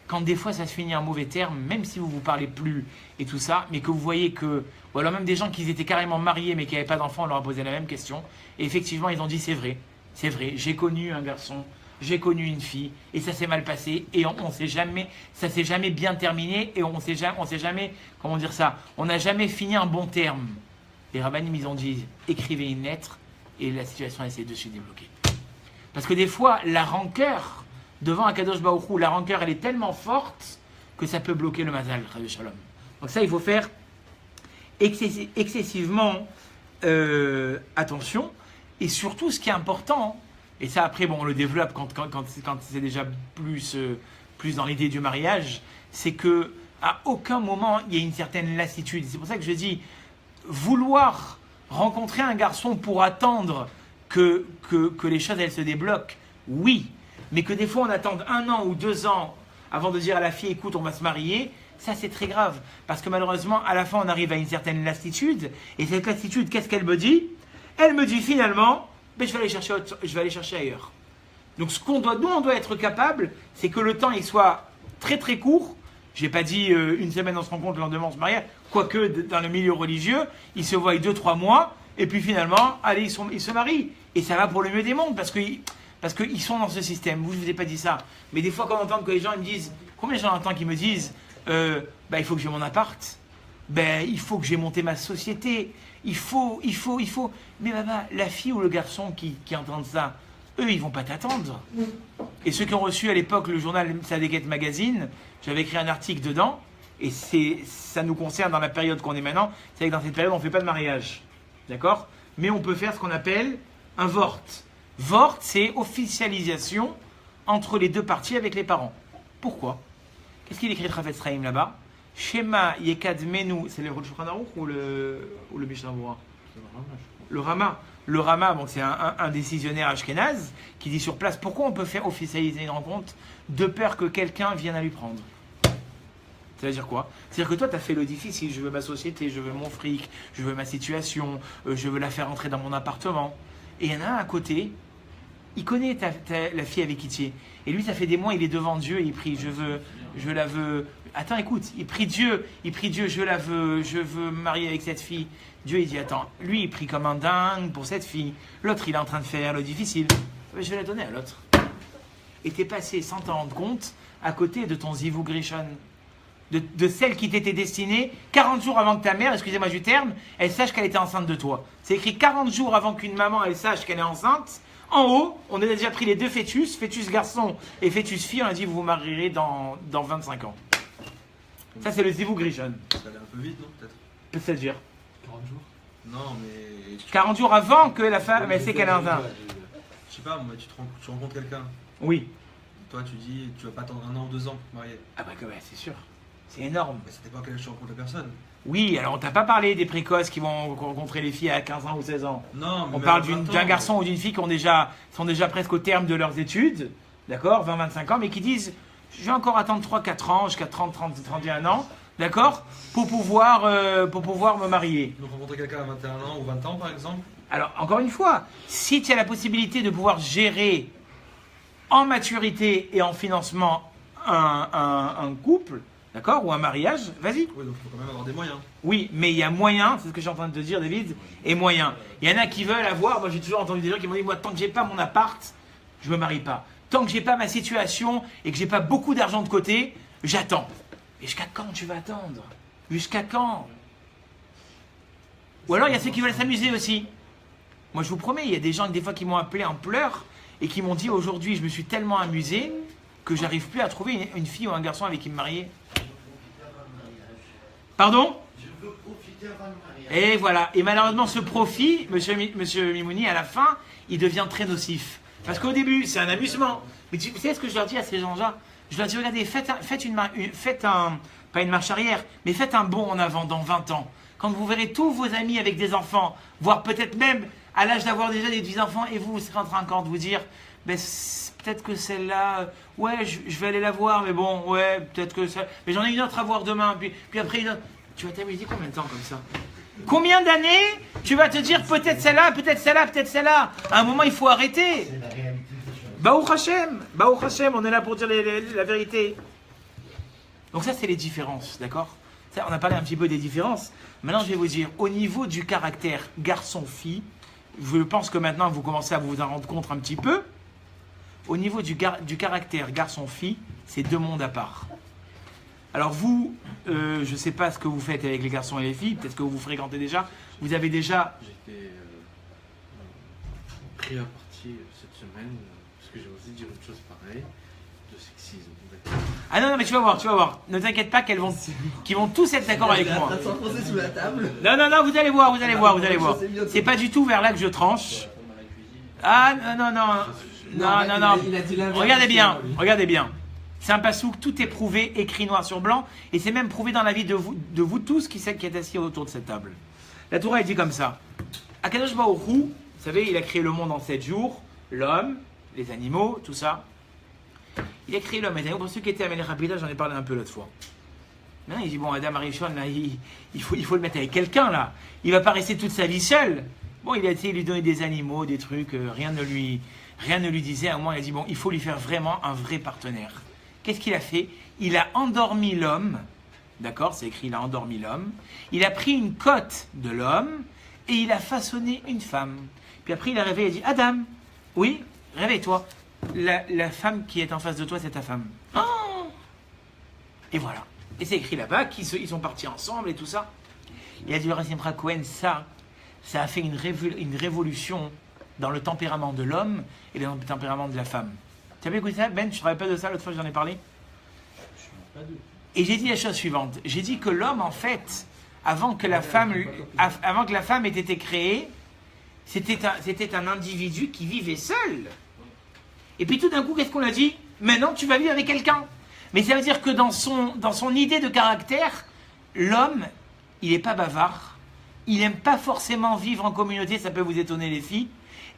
Quand des fois ça se finit en mauvais termes, même si vous vous parlez plus et tout ça, mais que vous voyez que, ou alors même des gens qui étaient carrément mariés mais qui n'avaient pas d'enfants, on leur a posé la même question, et effectivement ils ont dit c'est vrai, j'ai connu un garçon, j'ai connu une fille, et ça s'est mal passé, et ça s'est jamais bien terminé, et on s'est jamais, comment dire ça, on n'a jamais fini en bon terme. Les rabbinim ils ont dit écrivez une lettre, et la situation essaie de se débloquer. Parce que des fois, la rancœur, devant Akadosh Baruch Hu, la rancœur, elle est tellement forte que ça peut bloquer le mazal, Rabbi Shalom. Donc ça, il faut faire excessivement attention. Et surtout, ce qui est important, et ça après, bon, on le développe quand c'est déjà plus dans l'idée du mariage, c'est que à aucun moment, il y a une certaine lassitude. C'est pour ça que je dis, vouloir rencontrer un garçon pour attendre que les choses elles se débloquent, oui, mais que des fois on attende 1 an ou 2 ans avant de dire à la fille écoute on va se marier, ça c'est très grave, parce que malheureusement à la fin on arrive à une certaine lassitude, et cette lassitude qu'est-ce qu'elle me dit? Elle me dit finalement je vais aller chercher ailleurs. Donc nous on doit être capable, c'est que le temps il soit très très court, J'ai pas dit une semaine on se rencontre, le lendemain on se marie. Quoique dans le milieu religieux, ils se voient 2-3 mois et puis finalement, allez, ils se marient. Et ça va pour le mieux des mondes parce qu'ils sont dans ce système. Je vous ai pas dit ça. Mais des fois quand on entend que les gens ils me disent, combien j'en entends qui me disent, il faut que j'ai mon appart, il faut que j'ai monté ma société, il faut. Mais maman, la fille ou le garçon qui entendent ça, eux, ils vont pas t'attendre. Et ceux qui ont reçu à l'époque le journal Sadeket Magazine, j'avais écrit un article dedans, et ça nous concerne dans la période qu'on est maintenant. C'est que dans cette période, on ne fait pas de mariage. D'accord? Mais on peut faire ce qu'on appelle un vort. Vort, c'est officialisation entre les deux parties avec les parents. Pourquoi? Qu'est-ce qu'il écrit le Chafetz Chaim là-bas? Shema Yekad Menu, c'est le Shulchan Aruch ou le Mishnah Berurah? Le Rama. Le Rama, bon, c'est un décisionnaire ashkénaze qui dit sur place pourquoi on peut faire officialiser une rencontre de peur que quelqu'un vienne à lui prendre. Ça veut dire quoi? C'est-à-dire que toi, tu as fait le difficile. Je veux ma société, je veux mon fric, je veux ma situation, je veux la faire entrer dans mon appartement. Et il y en a un à côté, il connaît la fille avec qui tu es. Et lui, ça fait des mois, il est devant Dieu et il prie, je la veux. Attends, écoute, il prie Dieu, je la veux, je veux me marier avec cette fille. Dieu, il dit, attends, lui, il prie comme un dingue pour cette fille. L'autre, il est en train de faire le difficile. Je vais la donner à l'autre. Et t'es passé, sans t'en rendre compte, à côté de ton Zivou Grishon. De celle qui t'était destinée 40 jours avant que ta mère, excusez-moi du terme, elle sache qu'elle était enceinte de toi. C'est écrit 40 jours avant qu'une maman, elle sache qu'elle est enceinte. En haut, on a déjà pris les deux fœtus garçon et fœtus fille, on a dit vous vous marierez dans 25 ans. Ça, c'est le Zivou Grishon. Ça allait un peu vite, non? Peut-être. Peut-être dire 40 jours? Non, mais. 40 jours avant que la femme, elle sait qu'elle est enceinte. Je sais pas, moi, tu rencontres quelqu'un. Oui. Toi, tu dis, tu vas pas attendre 1 an ou 2 ans pour te marier. Ah bah ouais, c'est sûr. C'est énorme. Mais c'était pas quel âge tu rencontres la personne. Oui, alors on t'a pas parlé des précoces qui vont rencontrer les filles à 15 ans ou 16 ans. Non, mais on parle d'un garçon ou d'une fille qui sont déjà presque au terme de leurs études, d'accord, 20-25 ans, mais qui disent je vais encore attendre 3-4 ans, jusqu'à 30-31 ans, d'accord, pour pouvoir me marier. Donc rencontrer quelqu'un à 21 ans ou 20 ans par exemple. Alors, encore une fois, si tu as la possibilité de pouvoir gérer en maturité et en financement un couple, d'accord, ou un mariage, vas-y. Oui, donc il faut quand même avoir des moyens. Oui, mais il y a moyen, c'est ce que je suis en train de te dire, David, et moyen. Il y en a qui veulent avoir, moi j'ai toujours entendu des gens qui m'ont dit, moi tant que j'ai pas mon appart, je me marie pas. Tant que j'ai pas ma situation et que j'ai pas beaucoup d'argent de côté, j'attends. Et jusqu'à quand tu vas attendre? Jusqu'à quand? Ou alors il y a ceux qui veulent s'amuser aussi. Moi je vous promets, il y a des gens des fois qui m'ont appelé en pleurs et qui m'ont dit aujourd'hui je me suis tellement amusé que j'arrive plus à trouver une fille ou un garçon avec qui me marier. Pardon? Je veux profiter avant le mariage. Et voilà. Et malheureusement, ce profit, monsieur Mimouni, à la fin, il devient très nocif. Parce qu'au début, c'est un amusement. Mais tu sais ce que je leur dis à ces gens-là? Je leur dis, regardez, pas une marche arrière, mais faites un bond en avant dans 20 ans. Quand vous verrez tous vos amis avec des enfants, voire peut-être même à l'âge d'avoir déjà des petits-enfants, et vous serez en train encore de vous dire, peut-être que celle-là, ouais, je vais aller la voir, mais bon, ouais, peut-être que ça. Mais j'en ai une autre à voir demain, puis après une autre. Tu vas t'amuser combien de temps comme ça? Combien d'années tu vas te dire peut-être celle-là, peut-être celle-là, peut-être celle-là? À un moment, il faut arrêter. Baruch Hashem, on est là pour dire la vérité. Donc ça, c'est les différences, d'accord? On a parlé un petit peu des différences. Maintenant, je vais vous dire, au niveau du caractère garçon-fille, je pense que maintenant, vous commencez à vous en rendre compte un petit peu. Au niveau du caractère garçon-fille, c'est deux mondes à part. Alors vous, je ne sais pas ce que vous faites avec les garçons et les filles, peut-être que vous fréquentez déjà. Vous avez déjà... J'étais pris à partie cette semaine, parce que j'ai osé dire une chose pareille, de sexisme. Ah non, mais tu vas voir. Ne t'inquiète pas qu'ils vont tous être d'accord avec moi. Sous la table. Non, vous allez voir. C'est pas du tout vers là que je tranche. Ah non. Regardez bien. C'est un passouk, tout est prouvé, écrit noir sur blanc, et c'est même prouvé dans la vie de vous tous qui êtes assis autour de cette table. La Torah, elle dit comme ça. Akadosh Baruch Hu, vous savez, il a créé le monde en 7 jours, l'homme, les animaux, tout ça. Il a créé l'homme et les animaux. Pour ceux qui étaient à Melech Rapida, j'en ai parlé un peu l'autre fois. Maintenant, il dit, bon, Adam Arishon, là, il faut le mettre avec quelqu'un, là. Il va pas rester toute sa vie seul. Bon, il a essayé de lui donner des animaux, des trucs, rien ne lui disait. À un moment, il a dit, bon, il faut lui faire vraiment un vrai partenaire. qu'est-ce qu'il a fait? Il a endormi l'homme, d'accord, c'est écrit, il a endormi l'homme, il a pris une côte de l'homme et il a façonné une femme. Puis après il a réveillé et a dit, Adam, oui, réveille-toi, la femme qui est en face de toi, c'est ta femme. Oh, et voilà. Et c'est écrit là-bas qu'ils sont partis ensemble et tout ça. Il a dit, Rav Simcha Cohen, ça a fait une révolution dans le tempérament de l'homme et dans le tempérament de la femme. Tu avais écouté ça, Ben? Je ne te rappelle pas de ça l'autre fois que j'en ai parlé? Et j'ai dit la chose suivante. J'ai dit que l'homme, en fait, avant que la femme ait été créée, c'était un individu qui vivait seul. Et puis tout d'un coup, qu'est-ce qu'on a dit? Maintenant, tu vas vivre avec quelqu'un. Mais ça veut dire que dans son idée de caractère, l'homme, il n'est pas bavard. Il n'aime pas forcément vivre en communauté, ça peut vous étonner les filles.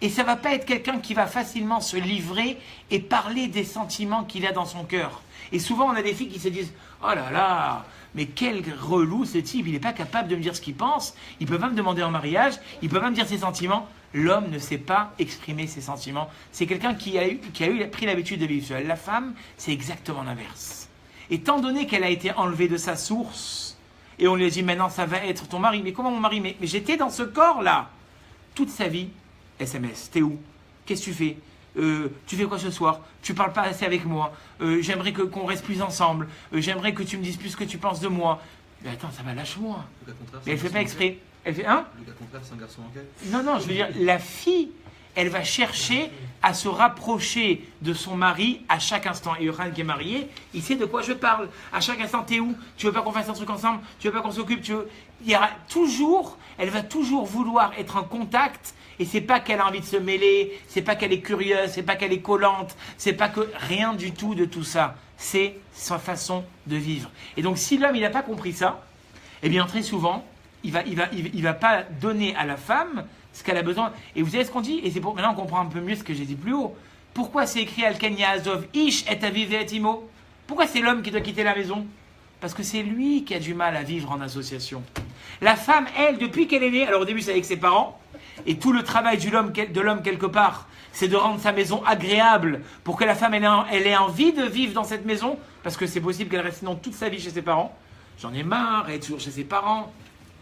Et ça ne va pas être quelqu'un qui va facilement se livrer et parler des sentiments qu'il a dans son cœur. Et souvent, on a des filles qui se disent « Oh là là, mais quel relou ce type, il n'est pas capable de me dire ce qu'il pense, il ne peut pas me demander en mariage, il ne peut pas me dire ses sentiments. » L'homme ne sait pas exprimer ses sentiments. C'est quelqu'un qui a pris l'habitude de vivre seul. La femme, c'est exactement l'inverse. Étant donné qu'elle a été enlevée de sa source, et on lui a dit maintenant ça va être ton mari, mais comment mon mari? Mais j'étais dans ce corps-là. Toute sa vie, SMS, t'es où? Qu'est-ce que tu fais? Tu fais quoi ce soir? Tu parles pas assez avec moi. J'aimerais qu'on reste plus ensemble. J'aimerais que tu me dises plus ce que tu penses de moi. Mais attends, ça va, lâche-moi. Mais elle fait pas exprès. Elle fait, hein? Le cas contraire, c'est un garçon en quête. Non, je veux dire, la fille, elle va chercher à se rapprocher de son mari à chaque instant. Et Yohan qui est marié, il sait de quoi je parle. À chaque instant, t'es où? Tu veux pas qu'on fasse un truc ensemble? Tu veux pas qu'on s'occupe? Elle va toujours vouloir être en contact. Et c'est pas qu'elle a envie de se mêler, c'est pas qu'elle est curieuse, c'est pas qu'elle est collante, c'est pas que rien du tout de tout ça. C'est sa façon de vivre. Et donc si l'homme il n'a pas compris ça, eh bien très souvent, il va pas donner à la femme ce qu'elle a besoin. Et vous savez ce qu'on dit? Et c'est pour maintenant on comprend un peu mieux ce que j'ai dit plus haut. Pourquoi c'est écrit Al-Kenya Azov, Ish et Aviv et Imo? Pourquoi c'est l'homme qui doit quitter la maison? Parce que c'est lui qui a du mal à vivre en association. La femme, elle, depuis qu'elle est née, alors au début c'est avec ses parents, et tout le travail de l'homme quelque part, c'est de rendre sa maison agréable pour que la femme elle ait envie de vivre dans cette maison, parce que c'est possible qu'elle reste sinon toute sa vie chez ses parents. J'en ai marre, elle est toujours chez ses parents.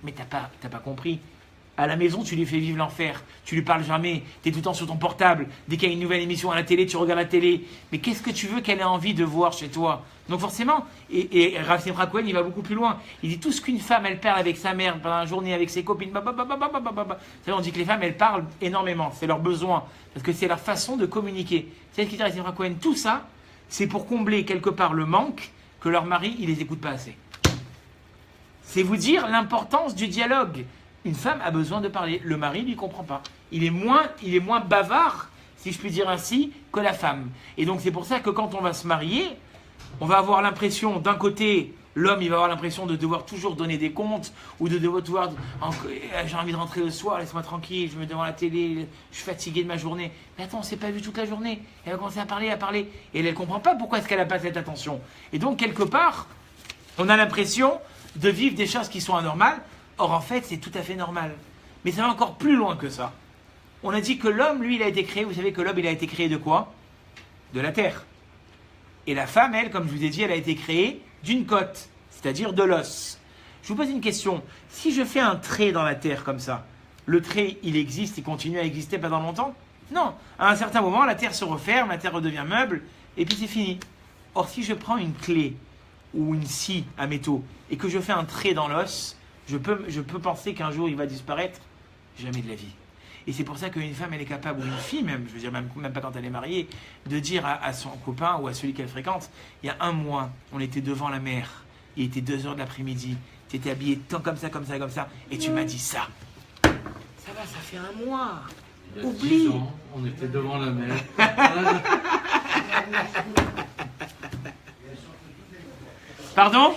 Mais t'as pas compris. À la maison, tu lui fais vivre l'enfer. Tu lui parles jamais. Tu es tout le temps sur ton portable. Dès qu'il y a une nouvelle émission à la télé, tu regardes la télé. Mais qu'est-ce que tu veux qu'elle ait envie de voir chez toi? Donc forcément, et Rav Simcha Cohen, il va beaucoup plus loin. Il dit tout ce qu'une femme, elle perd avec sa mère pendant la journée, avec ses copines. On dit que les femmes, elles parlent énormément. C'est leur besoin. Parce que c'est leur façon de communiquer. C'est ce qu'il dit Rav Simcha Cohen. Tout ça, c'est pour combler quelque part le manque que leur mari, il les écoute pas assez. C'est vous dire l'importance du dialogue. Une femme a besoin de parler. Le mari ne lui comprend pas. Il est moins bavard, si je puis dire ainsi, que la femme. Et donc c'est pour ça que quand on va se marier, on va avoir l'impression, d'un côté, l'homme il va avoir l'impression de devoir toujours donner des comptes, ou de devoir, j'ai envie de rentrer le soir, laisse-moi tranquille, je me mets devant la télé, je suis fatigué de ma journée. Mais attends, on ne s'est pas vu toute la journée. Elle va commencer à parler. Et elle ne comprend pas pourquoi est-ce qu'elle n'a pas cette attention. Et donc quelque part, on a l'impression de vivre des choses qui sont anormales. Or, en fait, c'est tout à fait normal. Mais ça va encore plus loin que ça. On a dit que l'homme, lui, il a été créé. Vous savez que l'homme, il a été créé de quoi? De la terre. Et la femme, elle, comme je vous ai dit, elle a été créée d'une côte, c'est-à-dire de l'os. Je vous pose une question. Si je fais un trait dans la terre comme ça, le trait, il existe, il continue à exister pendant longtemps? Non. À un certain moment, la terre se referme, la terre redevient meuble, et puis c'est fini. Or, si je prends une clé ou une scie à métaux et que je fais un trait dans l'os, je peux penser qu'un jour il va disparaître. Jamais de la vie. Et c'est pour ça qu'une femme, elle est capable, ou une fille même, je veux dire même pas quand elle est mariée, de dire à son copain ou à celui qu'elle fréquente, il y a un mois, on était devant la mer, il était 2h de l'après-midi, tu étais habillé tant comme ça, et tu m'as dit ça. Ça va, ça fait un mois. Il y a Oublie. 10 ans, on était devant la mer. Pardon?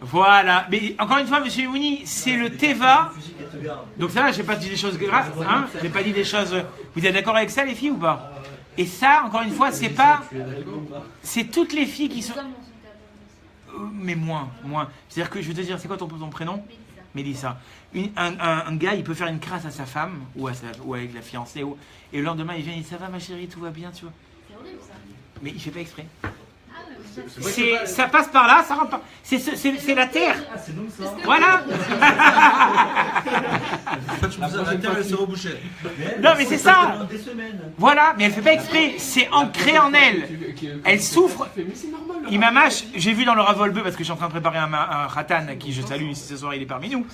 Voilà. Mais encore une fois, monsieur Mouni, c'est le Teva. Donc ça, j'ai pas dit des choses graves. Hein, j'ai pas dit des choses. Vous êtes d'accord avec ça, les filles, ou pas? Et ça, encore une fois, c'est pas. C'est toutes les filles qui sont. Mais moins. C'est-à-dire que je vais te dire, c'est quoi ton prénom? Mélissa. Un gars, il peut faire une crasse à sa femme ou avec la fiancée, et le lendemain, il vient, il dit ça va ma chérie, tout va bien, tu vois. C'est horrible ça. Mais il fait pas exprès. C'est Ça passe par là, ça rentre par... C'est la terre. Ah, c'est donc ça. Voilà. Quand tu pousses la terre, elle se rebouchait. Non, mais c'est ça. Des semaines. Voilà, mais elle fait pas exprès. C'est ancré en elle. Elle souffre. Mais c'est normal. Imamash, j'ai vu dans le Ravolbeu, parce que je suis en train de préparer un Khatan, à qui je salue ici ce soir, il est parmi nous.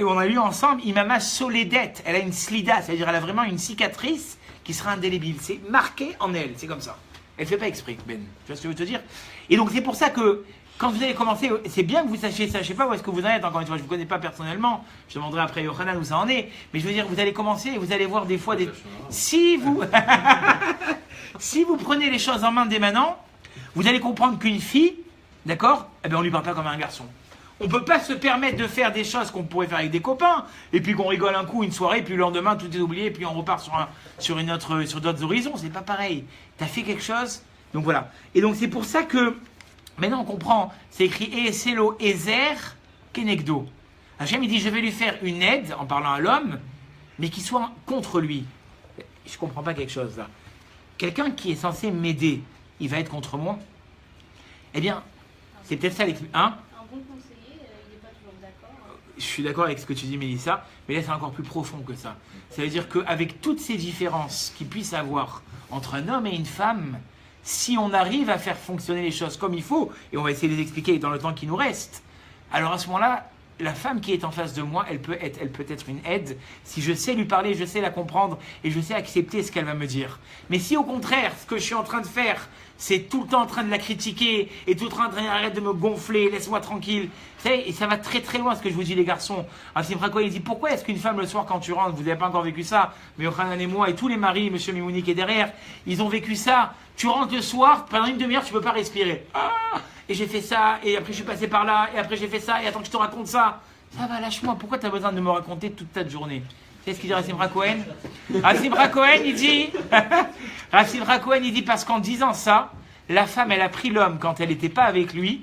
On a lu ensemble, Imamash Soledette, elle a une slida, c'est-à-dire elle a vraiment une cicatrice qui sera indélébile. C'est marqué en elle, c'est comme ça. Elle fait pas exprès, Ben. Tu vois ce que je veux te dire? Et donc c'est pour ça que, quand vous allez commencer, c'est bien que vous sachiez ça, je sais pas où est-ce que vous en êtes, encore une fois, je ne vous connais pas personnellement, je demanderai après à Yochanan où ça en est, mais je veux dire, vous allez commencer et vous allez voir des fois des... Si vous... si vous prenez les choses en main dès maintenant, vous allez comprendre qu'une fille, d'accord, eh bien on lui parle pas comme un garçon. On ne peut pas se permettre de faire des choses qu'on pourrait faire avec des copains, et puis qu'on rigole un coup, une soirée, puis le lendemain tout est oublié, et puis on repart sur d'autres horizons. C'est pas pareil. Tu as fait quelque chose, donc voilà. Et donc c'est pour ça que, maintenant on comprend, c'est écrit Eselo Ezer Kenegdo. Hachem il dit, je vais lui faire une aide, en parlant à l'homme, mais qui soit contre lui. Je comprends pas quelque chose là. Quelqu'un qui est censé m'aider, il va être contre moi? Eh bien, c'est peut-être ça l'explication. Hein? Un bon conseiller, il n'est pas toujours d'accord. Je suis d'accord avec ce que tu dis, Mélissa, mais là c'est encore plus profond que ça. Ça veut dire qu'avec toutes ces différences qu'il puisse avoir entre un homme et une femme, si on arrive à faire fonctionner les choses comme il faut, et on va essayer de les expliquer dans le temps qui nous reste, alors à ce moment-là, la femme qui est en face de moi, elle peut être une aide si je sais lui parler, je sais la comprendre et je sais accepter ce qu'elle va me dire. Mais si au contraire, ce que je suis en train de faire, c'est tout le temps en train de la critiquer et tout le temps en train d'arrêter de me gonfler, laisse-moi tranquille. Vous savez, et ça va très très loin ce que je vous dis les garçons. Racine Braco, il dit pourquoi est-ce qu'une femme le soir quand tu rentres, vous n'avez pas encore vécu ça, mais Yochanan et moi et tous les maris, monsieur Mimouni qui est derrière, ils ont vécu ça. Tu rentres le soir, pendant une demi-heure, tu ne peux pas respirer. Ah, et j'ai fait ça, et après je suis passé par là, et après j'ai fait ça, et attends que je te raconte ça. Ça va, lâche-moi, pourquoi tu as besoin de me raconter toute ta journée? C'est ce qu'il dit Racine Bracohen. Racine Bracohen, il dit Racine Bracohen, il dit parce qu'en disant ça, la femme, elle a pris l'homme quand elle n'était pas avec lui,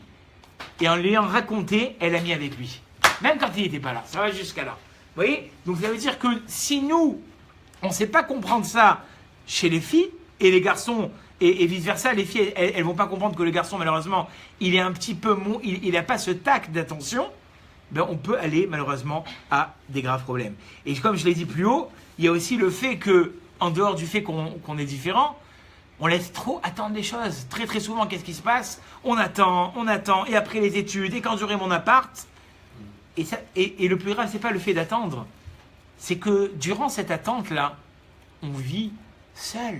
et en lui ayant raconté, elle a mis avec lui. Même quand il n'était pas là, ça va jusqu'à là. Vous voyez? Donc ça veut dire que si nous, on ne sait pas comprendre ça chez les filles, et les garçons, et vice-versa, les filles, elles ne vont pas comprendre que le garçon, malheureusement, il est un petit peu il n'a pas ce tact d'attention, ben on peut aller, malheureusement, à des graves problèmes. Et comme je l'ai dit plus haut, il y a aussi le fait que, en dehors du fait qu'on est différent, on laisse trop attendre les choses. Très très souvent, qu'est-ce qui se passe? On attend, et après les études, et quand j'aurai mon appart. Et le plus grave, c'est pas le fait d'attendre, c'est que durant cette attente-là, on vit seul.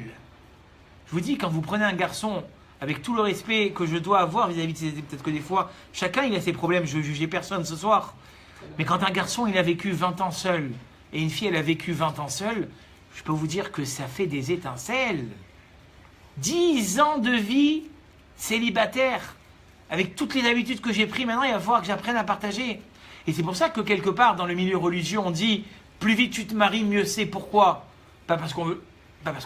Je vous dis, quand vous prenez un garçon, avec tout le respect que je dois avoir vis-à-vis de ses... Peut-être que des fois, chacun il a ses problèmes, je ne veux juger personne ce soir. Mais quand un garçon il a vécu 20 ans seul, et une fille elle a vécu 20 ans seule, je peux vous dire que ça fait des étincelles. 10 ans de vie célibataire, avec toutes les habitudes que j'ai prises, maintenant il va falloir que j'apprenne à partager. Et c'est pour ça que quelque part dans le milieu religieux on dit, plus vite tu te maries, mieux c'est. Pourquoi? Pas parce qu'on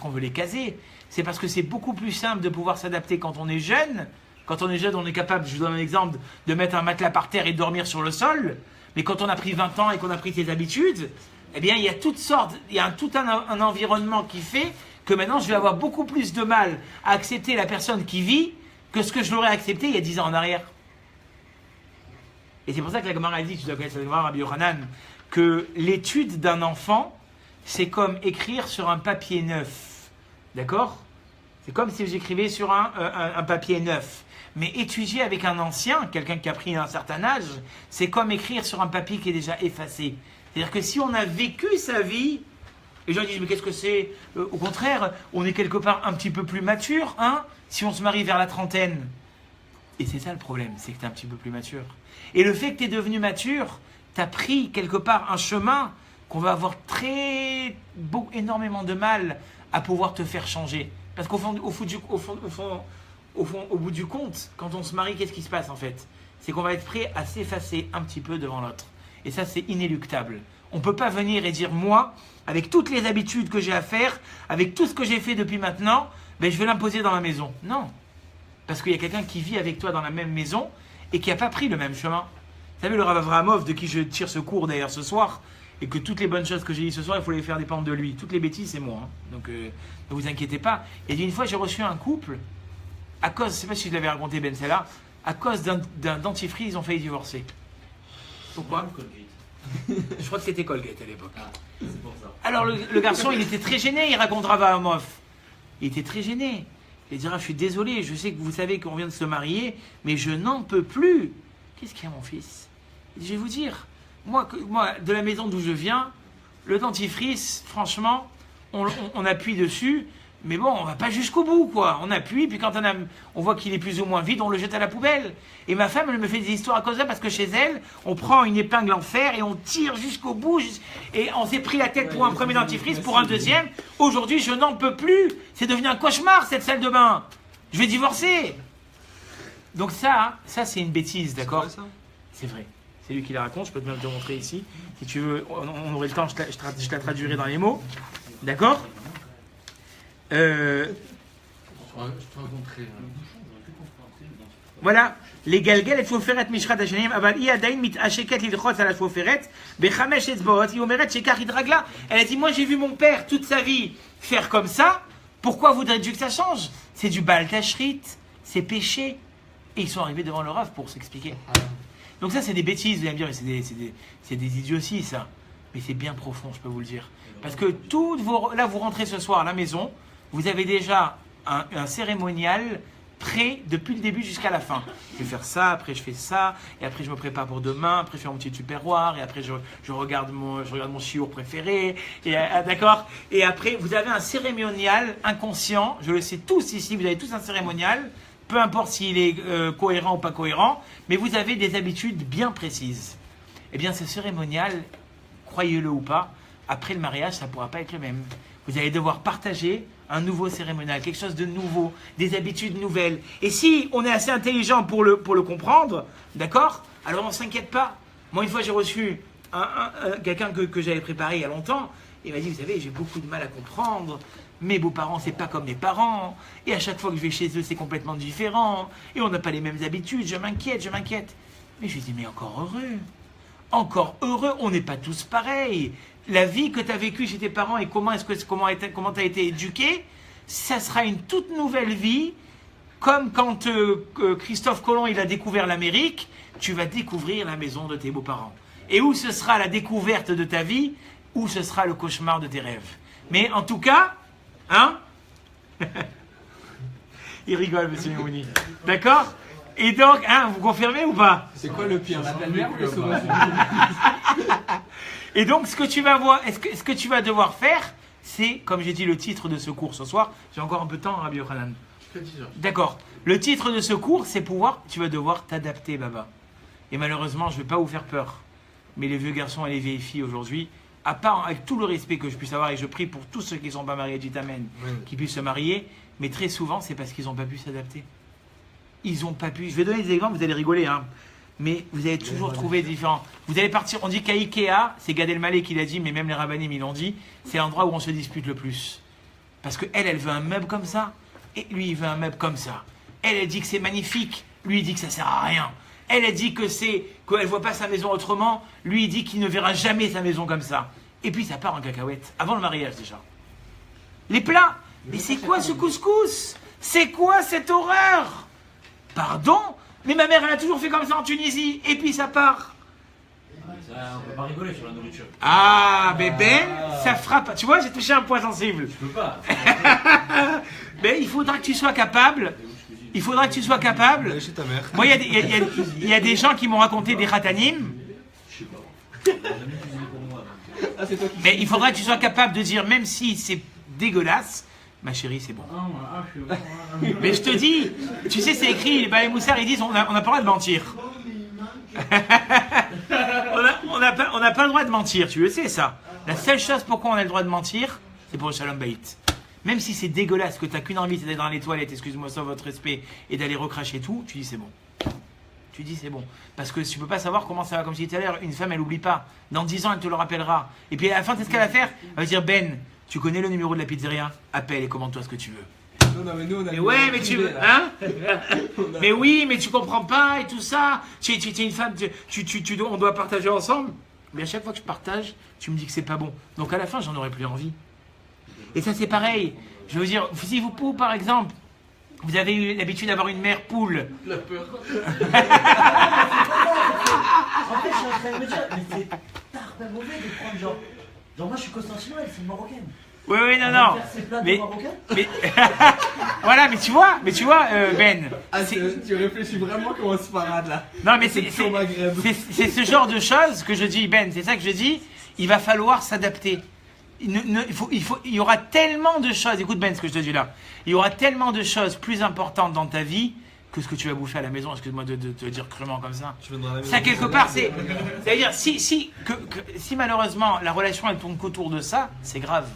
veut les caser, c'est parce que c'est beaucoup plus simple de pouvoir s'adapter quand on est jeune. Quand on est jeune, on est capable, je vous donne un exemple, de mettre un matelas par terre et de dormir sur le sol. Mais quand on a pris 20 ans et qu'on a pris ses habitudes, eh bien, il y a toutes sortes, il y a tout un environnement qui fait que maintenant, je vais avoir beaucoup plus de mal à accepter la personne qui vit que ce que je l'aurais accepté il y a 10 ans en arrière. Et c'est pour ça que la Gemara dit, tu dois connaître la Gemara, Rabbi Yochanan, que l'étude d'un enfant, c'est comme écrire sur un papier neuf. D'accord? C'est comme si j'écrivais sur un papier neuf. Mais étudier avec un ancien, quelqu'un qui a pris un certain âge, c'est comme écrire sur un papier qui est déjà effacé. C'est-à-dire que si on a vécu sa vie, les gens disent mais qu'est-ce que c'est? Au contraire, on est quelque part un petit peu plus mature, hein, si on se marie vers la trentaine. Et c'est ça le problème, c'est que tu es un petit peu plus mature. Et le fait que tu es devenu mature, tu as pris quelque part un chemin qu'on va avoir énormément de mal à pouvoir te faire changer. Parce qu'au bout du compte, quand on se marie, qu'est-ce qui se passe en fait? C'est qu'on va être prêt à s'effacer un petit peu devant l'autre. Et ça, c'est inéluctable. On ne peut pas venir et dire, moi, avec toutes les habitudes que j'ai à faire, avec tout ce que j'ai fait depuis maintenant, ben, je vais l'imposer dans ma maison. Non. Parce qu'il y a quelqu'un qui vit avec toi dans la même maison et qui n'a pas pris le même chemin. Vous savez, le Rav Avramov, de qui je tire ce cours d'ailleurs ce soir, et que toutes les bonnes choses que j'ai dit ce soir, il faut les faire dépendre de lui. Toutes les bêtises, c'est moi. Hein. Donc, ne vous inquiétez pas. Et une fois, j'ai reçu un couple, à cause, je ne sais pas si je l'avais raconté, Ben Sella, à cause d'un dentifrice, ils ont failli divorcer. Pourquoi? Je crois que c'était Colgate à l'époque. Ah, c'est pour ça. Alors, le garçon, il était très gêné, il racontera Vahamov. Il était très gêné. Il dira, je suis désolé, je sais que vous savez qu'on vient de se marier, mais je n'en peux plus. Qu'est-ce qu'il y a, mon fils? Je vais vous dire, moi, de la maison d'où je viens, le dentifrice, franchement, on appuie dessus, mais bon, on va pas jusqu'au bout, quoi. On appuie, puis quand on voit qu'il est plus ou moins vide, on le jette à la poubelle. Et ma femme, elle me fait des histoires à cause de ça, parce que chez elle, on prend une épingle en fer et on tire jusqu'au bout. Et on s'est pris la tête pour un premier dentifrice, pour un deuxième. Aujourd'hui, je n'en peux plus. C'est devenu un cauchemar, cette salle de bain. Je vais divorcer. Donc ça c'est une bêtise, d'accord? C'est vrai. C'est lui qui la raconte, je peux te le montrer ici. Si tu veux, on aurait le temps, je la traduirai dans les mots. D'accord? Je te raconterai. Voilà. Les galgal et shoferet mishrat hashanim, aval i adain mit asheket lilchotz ala shoferet, bechamesh etzbaot, i omeret shekach hidragla. Elle a dit, moi j'ai vu mon père toute sa vie faire comme ça, pourquoi voudrais-tu que ça change? C'est du Baal Tashrit, c'est péché. Et ils sont arrivés devant le Rav pour s'expliquer. Donc ça c'est des bêtises, vous allez me dire, mais c'est des idioties ça. Mais c'est bien profond, je peux vous le dire. Parce que là vous rentrez ce soir à la maison, vous avez déjà un cérémonial prêt depuis le début jusqu'à la fin. Je vais faire ça, après je fais ça, et après je me prépare pour demain, après je fais mon petit tupperware, et après je regarde mon chiour préféré, et, d'accord? Et après vous avez un cérémonial inconscient, je le sais tous ici, vous avez tous un cérémonial, peu importe s'il est cohérent ou pas cohérent, mais vous avez des habitudes bien précises. Eh bien ce cérémonial, croyez-le ou pas, après le mariage ça ne pourra pas être le même. Vous allez devoir partager un nouveau cérémonial, quelque chose de nouveau, des habitudes nouvelles. Et si on est assez intelligent pour le comprendre, d'accord? Alors on ne s'inquiète pas. Moi, une fois, j'ai reçu quelqu'un que j'avais préparé il y a longtemps. Il m'a dit, vous savez, j'ai beaucoup de mal à comprendre. Mes beaux-parents, c'est pas comme mes parents. Et à chaque fois que je vais chez eux, c'est complètement différent. Et on n'a pas les mêmes habitudes. Je m'inquiète. Mais je lui ai dit, mais encore heureux, on n'est pas tous pareils. La vie que tu as vécue chez tes parents et comment tu as été éduqué, ça sera une toute nouvelle vie. Comme quand Christophe Colomb il a découvert l'Amérique, tu vas découvrir la maison de tes beaux-parents. Et où ce sera la découverte de ta vie, où ce sera le cauchemar de tes rêves. Mais en tout cas, hein? Il rigole, monsieur Mouni. D'accord? Et donc, hein, vous confirmez ou pas? C'est quoi le pire? Et donc, ce que tu vas voir, ce que tu vas devoir faire, c'est, comme j'ai dit le titre de ce cours ce soir, j'ai encore un peu de temps, Rabbi Yochanan. D'accord. Le titre de ce cours, c'est tu vas devoir t'adapter, Baba. Et malheureusement, je ne vais pas vous faire peur. Mais les vieux garçons et les vieilles filles aujourd'hui, à part avec tout le respect que je puisse avoir, et je prie pour tous ceux qui ne sont pas mariés, dit Amen, qui puissent se marier, mais très souvent, c'est parce qu'ils n'ont pas pu s'adapter. Ils n'ont pas pu. Je vais donner des exemples, vous allez rigoler, hein. Mais vous allez toujours trouver différents. Vous allez partir, on dit qu'à Ikea, c'est Gad Elmaleh qui l'a dit, mais même les rabbinim ils l'ont dit, c'est l'endroit où on se dispute le plus. Parce qu'elle veut un meuble comme ça, et lui il veut un meuble comme ça. Elle dit que c'est magnifique, lui il dit que ça sert à rien. Elle dit qu'elle voit pas sa maison autrement, lui il dit qu'il ne verra jamais sa maison comme ça. Et puis ça part en cacahuète, avant le mariage déjà. Les plats, mais c'est quoi ce couscous? C'est quoi cette horreur? Pardon? Mais ma mère, elle a toujours fait comme ça en Tunisie. Et puis ça part. Ça, on peut pas rigoler sur la nourriture. Ah, bébé, ça frappe. Tu vois, j'ai touché un point sensible. Je peux pas. Mais il faudra que tu sois capable. Il faudra que tu sois capable. Chez ta mère. Moi, il y a des gens qui m'ont raconté des khatanim. Je sais pas. Ah, c'est toi qui... Mais il faudra que tu sois capable de dire, même si c'est dégueulasse, ma chérie, c'est bon. Mais je te dis, tu sais, c'est écrit, les Baal Moussar, ils disent, on n'a pas le droit de mentir. on n'a pas le droit de mentir, tu le sais ça. La seule chose pourquoi on a le droit de mentir, c'est pour le Shalom Bayit. Même si c'est dégueulasse, que tu n'as qu'une envie, c'est d'aller dans les toilettes, excuse-moi ça, votre respect, et d'aller recracher tout, tu dis c'est bon. Tu dis c'est bon. Parce que tu ne peux pas savoir comment ça va, comme je disais tout à l'heure, une femme elle n'oublie pas. Dans 10 ans elle te le rappellera. Et puis à la fin, c'est ce qu'elle va faire. Elle va dire Ben, tu connais le numéro de la pizzeria? Appelle et commande-toi ce que tu veux. Non, mais nous, on a Mais ouais, mais tu veux. Hein? Mais oui, mais tu comprends pas et tout ça. Tu es une femme, on doit partager ensemble. Mais à chaque fois que je partage, tu me dis que c'est pas bon. Donc à la fin, j'en aurais plus envie. Et ça, c'est pareil. Je veux dire, si vous, par exemple, vous avez eu l'habitude d'avoir une mère poule. La peur. En fait, je suis en train de me dire, mais c'est tard, pas mauvais de prendre genre moi je suis constantinoise, c'est une marocaine. Oui, non, On va non. faire ses plats de Mais, marocain. mais voilà, mais tu vois, Ben. Ah, c'est- tu réfléchis vraiment comme un sparade là. Non, mais C'est pur Maghreb. c'est ce genre de choses que je dis, Ben. C'est ça que je dis. Il va falloir s'adapter. Il y aura tellement de choses. Écoute, Ben, ce que je te dis là. Il y aura tellement de choses plus importantes dans ta vie que ce que tu vas bouffer à la maison. Excuse-moi de te dire crûment comme ça. Tu viendras à la maison. Ça, quelque part, c'est-à-dire, si malheureusement la relation elle tourne qu'autour de ça, c'est grave.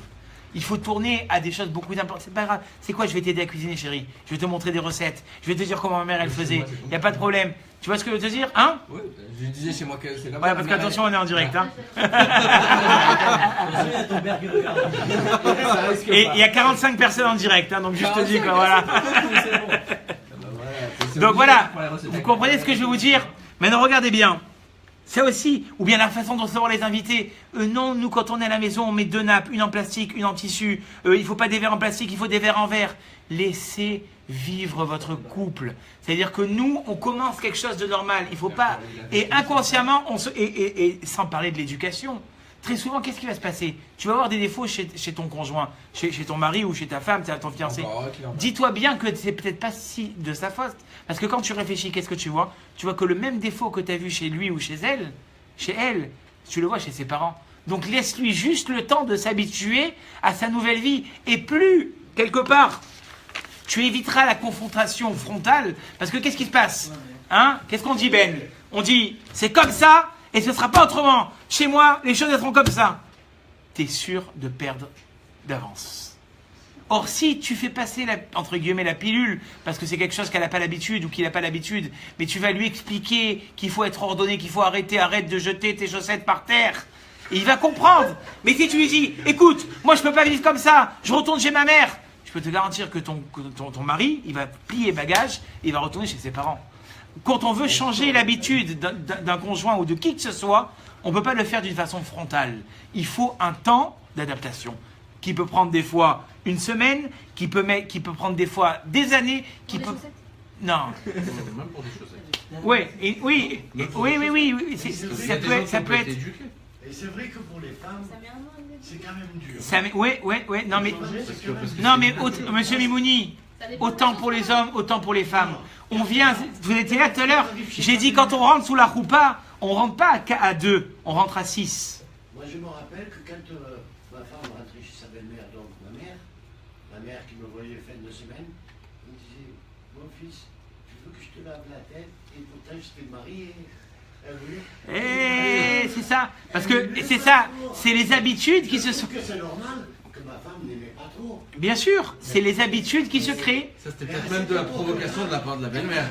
Il faut tourner à des choses beaucoup d'importantes. C'est pas grave. C'est quoi? Je vais t'aider à cuisiner, chérie. Je vais te montrer des recettes. Je vais te dire comment ma mère elle faisait. Il n'y a pas de problème. Tu vois ce que je veux te dire? Hein? Oui, je disais chez moi que c'est là-bas. Voilà, parce qu'attention, on est en direct. Hein. Attention, il y a ton burger, regarde. Ça risque Et pas. il y a 45 personnes en direct. Hein, donc, je te dis, quoi, voilà. C'est bon. Donc, voilà. Vous comprenez ce que je veux vous dire? Maintenant, regardez bien. Ça aussi, ou bien la façon de recevoir les invités. Non, nous, quand on est à la maison, on met 2 nappes, une en plastique, une en tissu. Il ne faut pas des verres en plastique, il faut des verres en verre. Laissez vivre votre couple. C'est-à-dire que nous, on commence quelque chose de normal. Il faut pas. Et inconsciemment, et sans parler de l'éducation. Très souvent, qu'est-ce qui va se passer? Tu vas avoir des défauts chez ton conjoint, chez ton mari ou chez ta femme, ton fiancé. Dis-toi bien que c'est peut-être pas si de sa faute. Parce que quand tu réfléchis, qu'est-ce que tu vois? Tu vois que le même défaut que tu as vu chez lui ou chez elle, tu le vois chez ses parents. Donc laisse-lui juste le temps de s'habituer à sa nouvelle vie. Et plus, quelque part, tu éviteras la confrontation frontale. Parce que qu'est-ce qui se passe? Hein? Qu'est-ce qu'on dit, Ben? On dit, c'est comme ça et ce ne sera pas autrement. Chez moi, les choses elles seront comme ça. Tu es sûr de perdre d'avance. Or, si tu fais passer, entre guillemets, la pilule, parce que c'est quelque chose qu'elle n'a pas l'habitude ou qu'il n'a pas l'habitude, mais tu vas lui expliquer qu'il faut être ordonné, qu'il faut arrête de jeter tes chaussettes par terre, et il va comprendre. Mais si tu lui dis, écoute, moi je peux pas vivre comme ça, je retourne chez ma mère, je peux te garantir que ton mari, il va plier bagage et il va retourner chez ses parents. Quand on veut changer l'habitude d'un conjoint ou de qui que ce soit, on ne peut pas le faire d'une façon frontale. Il faut un temps d'adaptation qui peut prendre des fois une semaine, qui peut prendre des fois des années, qui peut... Non. Même pour des chaussettes. Oui. Ça peut être... Et c'est vrai que pour les femmes, Ça met un an à me c'est quand même dur. Oui. Non mais, Parce que Monsieur Mimouni, Ça dépend autant de pour la les chose. hommes, autant pour les femmes. On vient, vous étiez là tout à l'heure, j'ai dit quand on rentre sous la roupa, on rentre pas à 2, on rentre à 6. Moi, je me rappelle que quand ma femme rentrait chez sa belle-mère, donc ma mère qui me voyait fin de semaine, me disait, mon fils, tu veux que je te lave la tête? Et pourtant, j'étais marié. Elle voulait. Et c'est ça, parce que c'est ça, c'est les habitudes qui se sont... Que c'est normal que ma femme n'aimait pas trop. Bien sûr, c'est les habitudes qui se créent. Ça, c'était peut-être même de la provocation de la part de la belle-mère.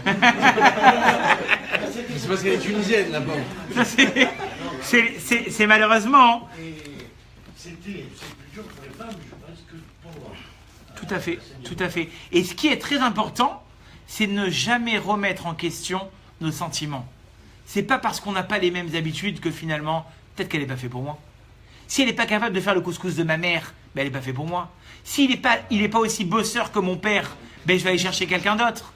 C'est parce qu'elle est tunisienne, la pauvre. C'est malheureusement... Et c'est plus dur pour les femmes, je pense, que pour moi. Tout à fait. Et ce qui est très important, c'est de ne jamais remettre en question nos sentiments. C'est pas parce qu'on n'a pas les mêmes habitudes que finalement, peut-être qu'elle n'est pas faite pour moi. Si elle n'est pas capable de faire le couscous de ma mère, ben elle n'est pas faite pour moi. S'il n'est pas aussi bosseur que mon père, ben je vais aller chercher quelqu'un d'autre.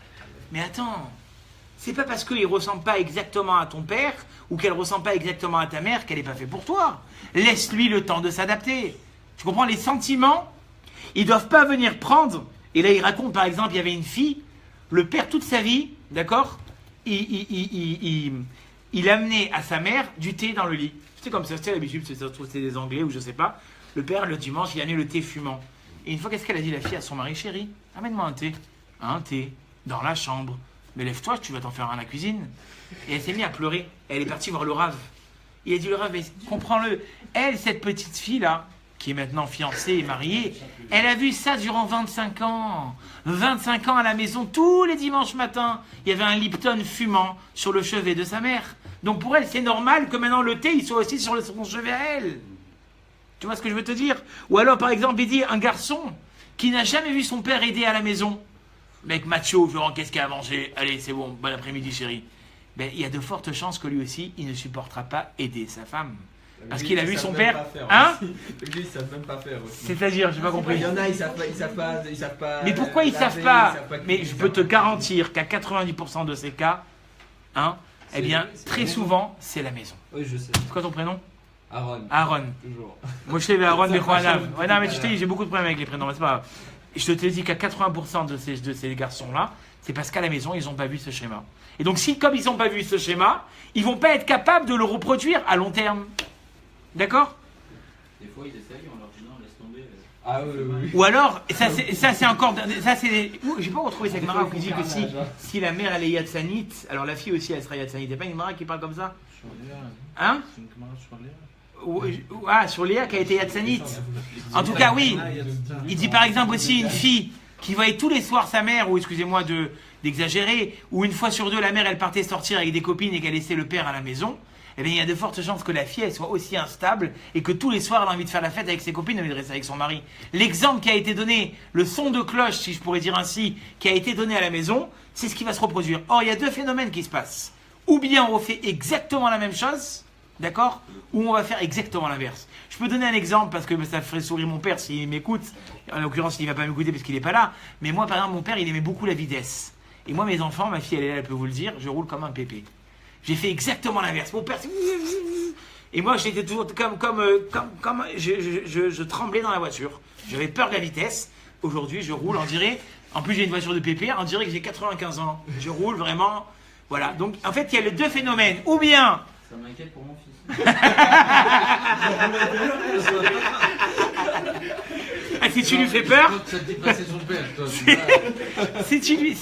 Mais attends, c'est pas parce qu'il ne ressemble pas exactement à ton père ou qu'elle ne ressemble pas exactement à ta mère qu'elle n'est pas faite pour toi. Laisse-lui le temps de s'adapter. Tu comprends? Les sentiments, ils ne doivent pas venir prendre. Et là, il raconte, par exemple, il y avait une fille, le père, toute sa vie, d'accord, il amenait à sa mère du thé dans le lit. C'est comme ça, c'était l'habitude, c'était des Anglais ou je sais pas. Le père, le dimanche, il amenait le thé fumant. Et une fois, qu'est-ce qu'elle a dit, la fille, à son mari? Chérie, amène-moi un thé. Un thé, dans la chambre. Mais lève-toi, tu vas t'en faire un à la cuisine. Et elle s'est mise à pleurer. Elle est partie voir le rave. Il a dit, le rave, mais comprends-le. Elle, cette petite fille-là, qui est maintenant fiancée et mariée, elle a vu ça durant 25 ans. 25 ans à la maison, tous les dimanches matins, il y avait un Lipton fumant sur le chevet de sa mère. Donc pour elle, c'est normal que maintenant le thé, il soit aussi sur son chevet à elle. Tu vois ce que je veux te dire? Ou alors, par exemple, il dit un garçon qui n'a jamais vu son père aider à la maison. Mec macho, Florent, qu'est-ce qu'il a à manger? Allez, c'est bon, bon après-midi, chérie. Ben, il y a de fortes chances que lui aussi, il ne supportera pas aider sa femme. Parce qu'il a vu son père. Hein? Lui, ils savent même pas faire aussi. C'est-à-dire, j'ai pas compris. Il y en a, ils savent pas. Mais pourquoi ils savent pas? Mais je peux te garantir qu'à 90% de ces cas, hein, eh bien, très souvent, c'est la maison. Oui, je sais. C'est quoi ton prénom? Aaron. Aaron. Toujours. Moi, je t'ai vu Aaron Bekhouanav. Ouais, non, mais je t'ai dit, j'ai beaucoup de problèmes avec les prénoms, mais c'est pas grave. Je te dis qu'à 80% de ces garçons-là, c'est parce qu'à la maison, ils n'ont pas vu ce schéma. Et donc, si, comme ils n'ont pas vu ce schéma, ils vont pas être capables de le reproduire à long terme. D'accord? Des fois, ils essayent, on leur dit non, laisse tomber. Ah oui. Ou alors, ça c'est encore, ça c'est, j'ai pas retrouvé cette Mara qui dit que si la mère elle est Yatsanit, alors la fille aussi elle sera Yatsanit. Il n'y a pas une Mara qui parle comme ça? Sur Léa. Hein? C'est une camarade sur Léa. Sur Léa qui a été Yatsanit. En tout cas, oui. Il dit par exemple aussi une fille qui voyait tous les soirs sa mère, ou excusez-moi d'exagérer, ou une fois sur deux la mère elle partait sortir avec des copines et qu'elle laissait le père à la maison. Eh bien, il y a de fortes chances que la fille elle soit aussi instable et que tous les soirs elle a envie de faire la fête avec ses copines, elle de rester avec son mari. L'exemple qui a été donné, le son de cloche, si je pourrais dire ainsi, qui a été donné à la maison, c'est ce qui va se reproduire. Or, il y a deux phénomènes qui se passent. Ou bien on refait exactement la même chose, d'accord? Ou on va faire exactement l'inverse. Je peux donner un exemple parce que ça ferait sourire mon père s'il m'écoute. En l'occurrence, il ne va pas m'écouter parce qu'il n'est pas là. Mais moi, par exemple, mon père, il aimait beaucoup la vitesse. Et moi, mes enfants, ma fille, elle est là, elle peut vous le dire, je roule comme un pépé. J'ai fait exactement l'inverse. Mon père, c'est... Et moi, j'étais toujours comme je tremblais dans la voiture. J'avais peur de la vitesse. Aujourd'hui, je roule, on dirait... En plus, j'ai une voiture de pépé, on dirait que j'ai 95 ans. Je roule vraiment... Voilà. Donc, en fait, il y a les deux phénomènes. Ou bien... Ça m'inquiète pour mon fils. Ah, si tu lui fais peur... Ça te dit passer son père, toi. Si tu lui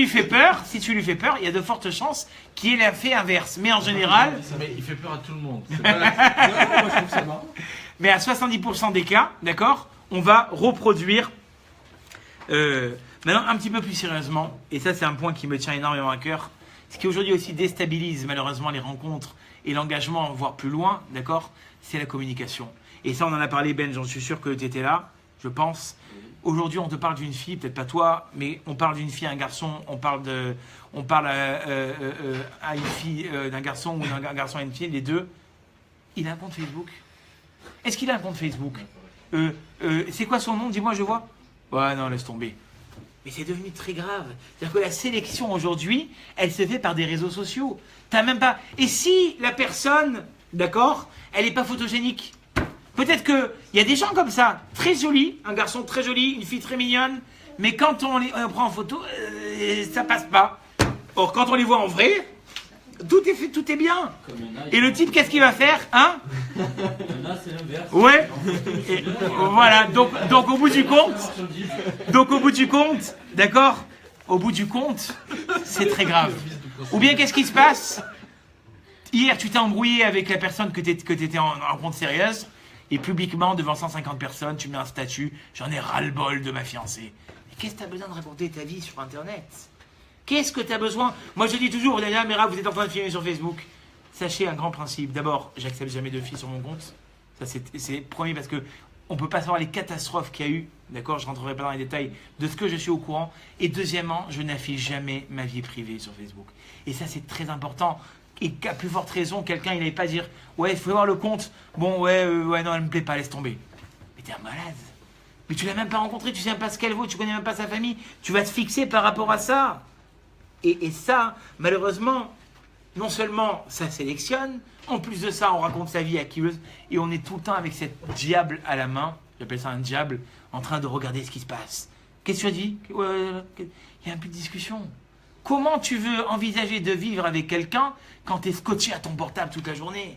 fais peur, il y a de fortes chances qu'il ait l'effet inverse. Mais en général... Mais il fait peur à tout le monde. Mais à 70% des cas, d'accord, on va reproduire... maintenant, un petit peu plus sérieusement, et ça c'est un point qui me tient énormément à cœur, ce qui aujourd'hui aussi déstabilise malheureusement les rencontres et l'engagement, voire plus loin, d'accord, c'est la communication. Et ça on en a parlé, Ben, j'en suis sûr que tu étais là, je pense. Aujourd'hui on te parle d'une fille, peut-être pas toi, mais on parle d'une fille à un garçon, on parle à une fille d'un garçon ou d'un garçon à une fille, les deux. Il a un compte Facebook. Est-ce qu'il a un compte Facebook? C'est quoi son nom? Dis-moi, je vois. Ouais, non, laisse tomber. Mais c'est devenu très grave. C'est-à-dire que la sélection aujourd'hui, elle se fait par des réseaux sociaux. T'as même pas... Et si la personne, d'accord, elle n'est pas photogénique? Peut-être qu'il y a des gens comme ça, très jolis, un garçon très joli, une fille très mignonne, mais quand on prend en photo, ça passe pas. Or, quand on les voit en vrai, tout est fait, tout est bien. Et le type, qu'est-ce qu'il va faire, hein? Là, c'est l'inverse. Ouais. Et voilà. Donc au bout du compte, d'accord? Au bout du compte, c'est très grave. Ou bien qu'est-ce qui se passe? Hier, tu t'es embrouillé avec la personne que tu étais en rencontre sérieuse, et publiquement, devant 150 personnes, tu mets un statut, j'en ai ras-le-bol de ma fiancée. Mais qu'est-ce que tu as besoin de raconter ta vie sur Internet? Qu'est-ce que tu as besoin? Moi, je dis toujours, Daniel Mera, vous êtes en train de filmer sur Facebook. Sachez un grand principe. D'abord, j'accepte jamais de filles sur mon compte. Ça, c'est premier parce que on ne peut pas savoir les catastrophes qu'il y a eu. D'accord? Je ne rentrerai pas dans les détails de ce que je suis au courant. Et deuxièmement, je n'affiche jamais ma vie privée sur Facebook. Et ça, c'est très important. Et qu'à plus forte raison, quelqu'un, il n'allait pas dire « Ouais, il faut voir le compte. Bon, ouais, non, elle ne me plaît pas, laisse tomber. » Mais t'es un malade. Mais tu l'as même pas rencontrée, tu sais même pas ce qu'elle vaut, tu connais même pas sa famille. Tu vas te fixer par rapport à ça. Et ça, malheureusement, non seulement ça sélectionne, en plus de ça, on raconte sa vie à qui veut, et on est tout le temps avec cette diable à la main, j'appelle ça un diable, en train de regarder ce qui se passe. Qu'est-ce que tu as dit? Il y a un peu de discussion. Comment tu veux envisager de vivre avec quelqu'un quand tu es scotché à ton portable toute la journée?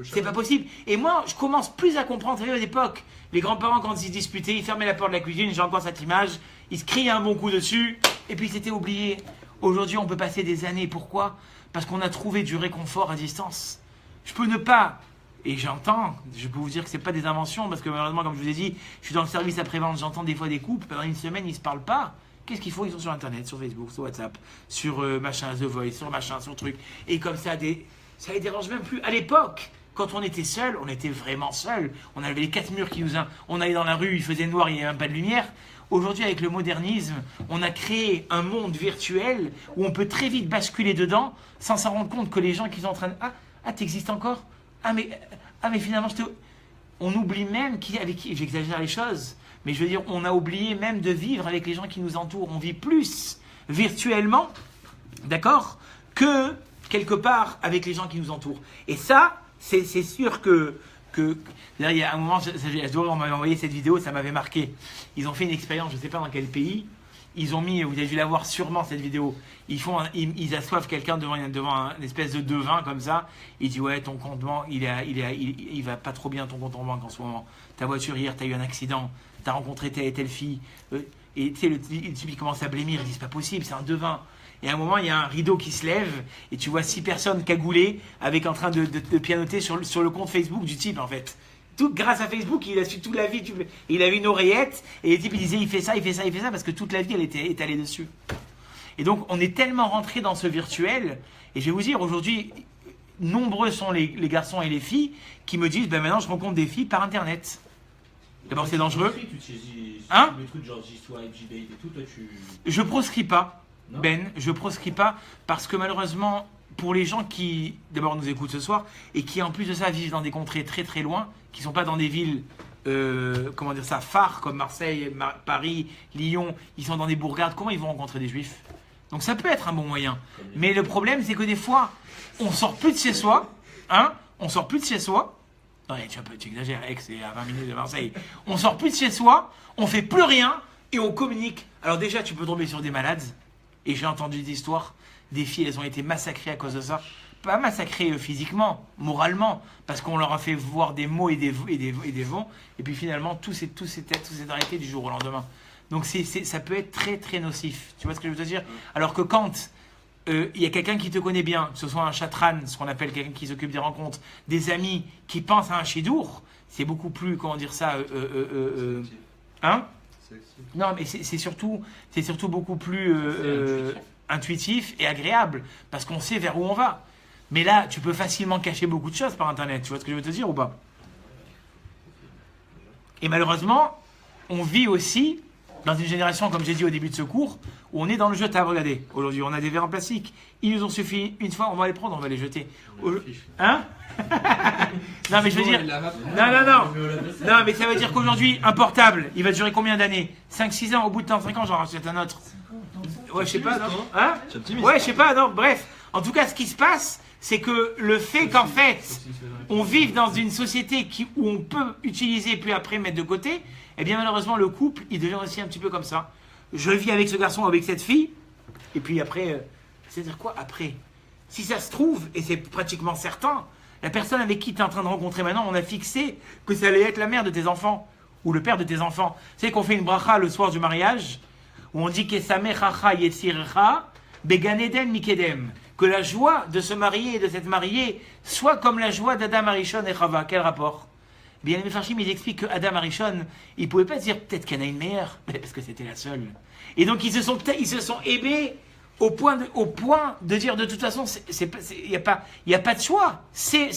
C'est pas possible. Et moi, je commence plus à comprendre. Vous savez, à l'époque, les grands-parents, quand ils se disputaient, ils fermaient la porte de la cuisine, j'ai encore cette image, ils se criaient un bon coup dessus, et puis c'était oublié. Aujourd'hui, on peut passer des années. Pourquoi? Parce qu'on a trouvé du réconfort à distance. Je peux ne pas, et j'entends, je peux vous dire que ce n'est pas des inventions, parce que malheureusement, comme je vous ai dit, je suis dans le service après-vente, j'entends des fois des couples, pendant une semaine, ils ne se parlent pas. Qu'est-ce qu'ils font? Ils sont sur Internet, sur Facebook, sur WhatsApp, sur machin, The Voice, sur machin, sur truc. Et comme ça, ça les dérange même plus. À l'époque, quand on était seul, on était vraiment seul. On avait les 4 murs qui nous... On allait dans la rue, il faisait noir, il n'y avait même pas de lumière. Aujourd'hui, avec le modernisme, on a créé un monde virtuel où on peut très vite basculer dedans sans s'en rendre compte que les gens qui sont en train de... Ah, t'existes encore? Ah, mais finalement, on oublie même avec qui, j'exagère les choses, mais je veux dire, on a oublié même de vivre avec les gens qui nous entourent. On vit plus virtuellement, d'accord, que quelque part avec les gens qui nous entourent. Et ça, c'est sûr que là, il y a un moment, on m'avait envoyé cette vidéo, ça m'avait marqué. Ils ont fait une expérience, je ne sais pas dans quel pays. Ils ont mis, vous avez dû la voir sûrement cette vidéo. Ils assoivent quelqu'un devant une espèce de devin comme ça. Il dit ouais, ton compte banque, il va pas trop bien ton compte en banque en ce moment. Ta voiture hier, t'as eu un accident, t'as rencontré telle et telle fille. Et tu sais, le type il commence à blêmir, il dit c'est pas possible, c'est un devin. Et à un moment, il y a un rideau qui se lève et tu vois 6 personnes cagoulées avec en train de pianoter sur le compte Facebook du type en fait. Tout, grâce à Facebook, il a su toute la vie. Il avait une oreillette et les types il disait il fait ça parce que toute la vie elle était étalée dessus. Et donc on est tellement rentré dans ce virtuel. Et je vais vous dire aujourd'hui, nombreux sont les garçons et les filles qui me disent ben maintenant je rencontre des filles par internet. D'abord c'est dangereux. Hein? Les trucs genre G-Swipe, G-Date et tout, toi tu. Je proscris pas. Non. Ben, je proscris pas parce que malheureusement, pour les gens qui d'abord nous écoutent ce soir et qui en plus de ça vivent dans des contrées très très loin, qui sont pas dans des villes, comment dire ça, phares comme Marseille, Paris, Lyon, ils sont dans des bourgades, comment ils vont rencontrer des juifs? Donc ça peut être un bon moyen. Mais le problème c'est que des fois, on sort plus de chez soi, hein, on sort plus de chez soi. Non, tu exagères, Aix c'est à 20 minutes de Marseille. On sort plus de chez soi, on fait plus rien et on communique. Alors déjà, tu peux tomber sur des malades. Et j'ai entendu des histoires, des filles, elles ont été massacrées à cause de ça. Pas massacrées physiquement, moralement, parce qu'on leur a fait voir des mots et des vents, et puis finalement, tout s'est arrêté du jour au lendemain. Donc ça peut être très très nocif. Tu vois ce que je veux te dire? Alors que quand il y a quelqu'un qui te connaît bien, que ce soit un chatran, ce qu'on appelle quelqu'un qui s'occupe des rencontres, des amis qui pensent à un chidour, c'est beaucoup plus, comment dire ça, hein? Non, mais c'est surtout beaucoup plus intuitif et agréable parce qu'on sait vers où on va. Mais là, tu peux facilement cacher beaucoup de choses par Internet. Tu vois ce que je veux te dire ou pas? Et malheureusement, on vit aussi dans une génération, comme j'ai dit au début de ce cours, où on est dans le jetable. Regardez, aujourd'hui, on a des verres en plastique. Il nous ont suffi une fois, on va les prendre, on va les jeter. Hein? Non, mais je veux dire. Non, mais ça veut dire qu'aujourd'hui, un portable, il va durer combien d'années? 5-6 ans, au bout de 5 ans, j'en rachète un autre. Ouais, je sais pas, non? Hein? Ouais, je sais pas, non, bref. En tout cas, ce qui se passe, c'est que le fait qu'en fait, on vive dans une société où on peut utiliser puis après mettre de côté, eh bien malheureusement, le couple, il devient aussi un petit peu comme ça. Je vis avec ce garçon, avec cette fille, et puis après, c'est-à-dire quoi après? Si ça se trouve, et c'est pratiquement certain, la personne avec qui tu es en train de rencontrer maintenant, on a fixé que ça allait être la mère de tes enfants, ou le père de tes enfants. Tu sais qu'on fait une bracha le soir du mariage, où on dit Kesamechacha Yetzirecha Beganeden Mikedem, que la joie de se marier et de s'être marié soit comme la joie d'Adam Arishon et Chava. Quel rapport? Bien, les Mefarshim, ils expliquent que Adam Arishon, il ne pouvait pas dire peut-être qu'il y en a une meilleure, parce que c'était la seule. Et donc ils se sont aimés au point de dire de toute façon, il n'y a pas de choix. C'est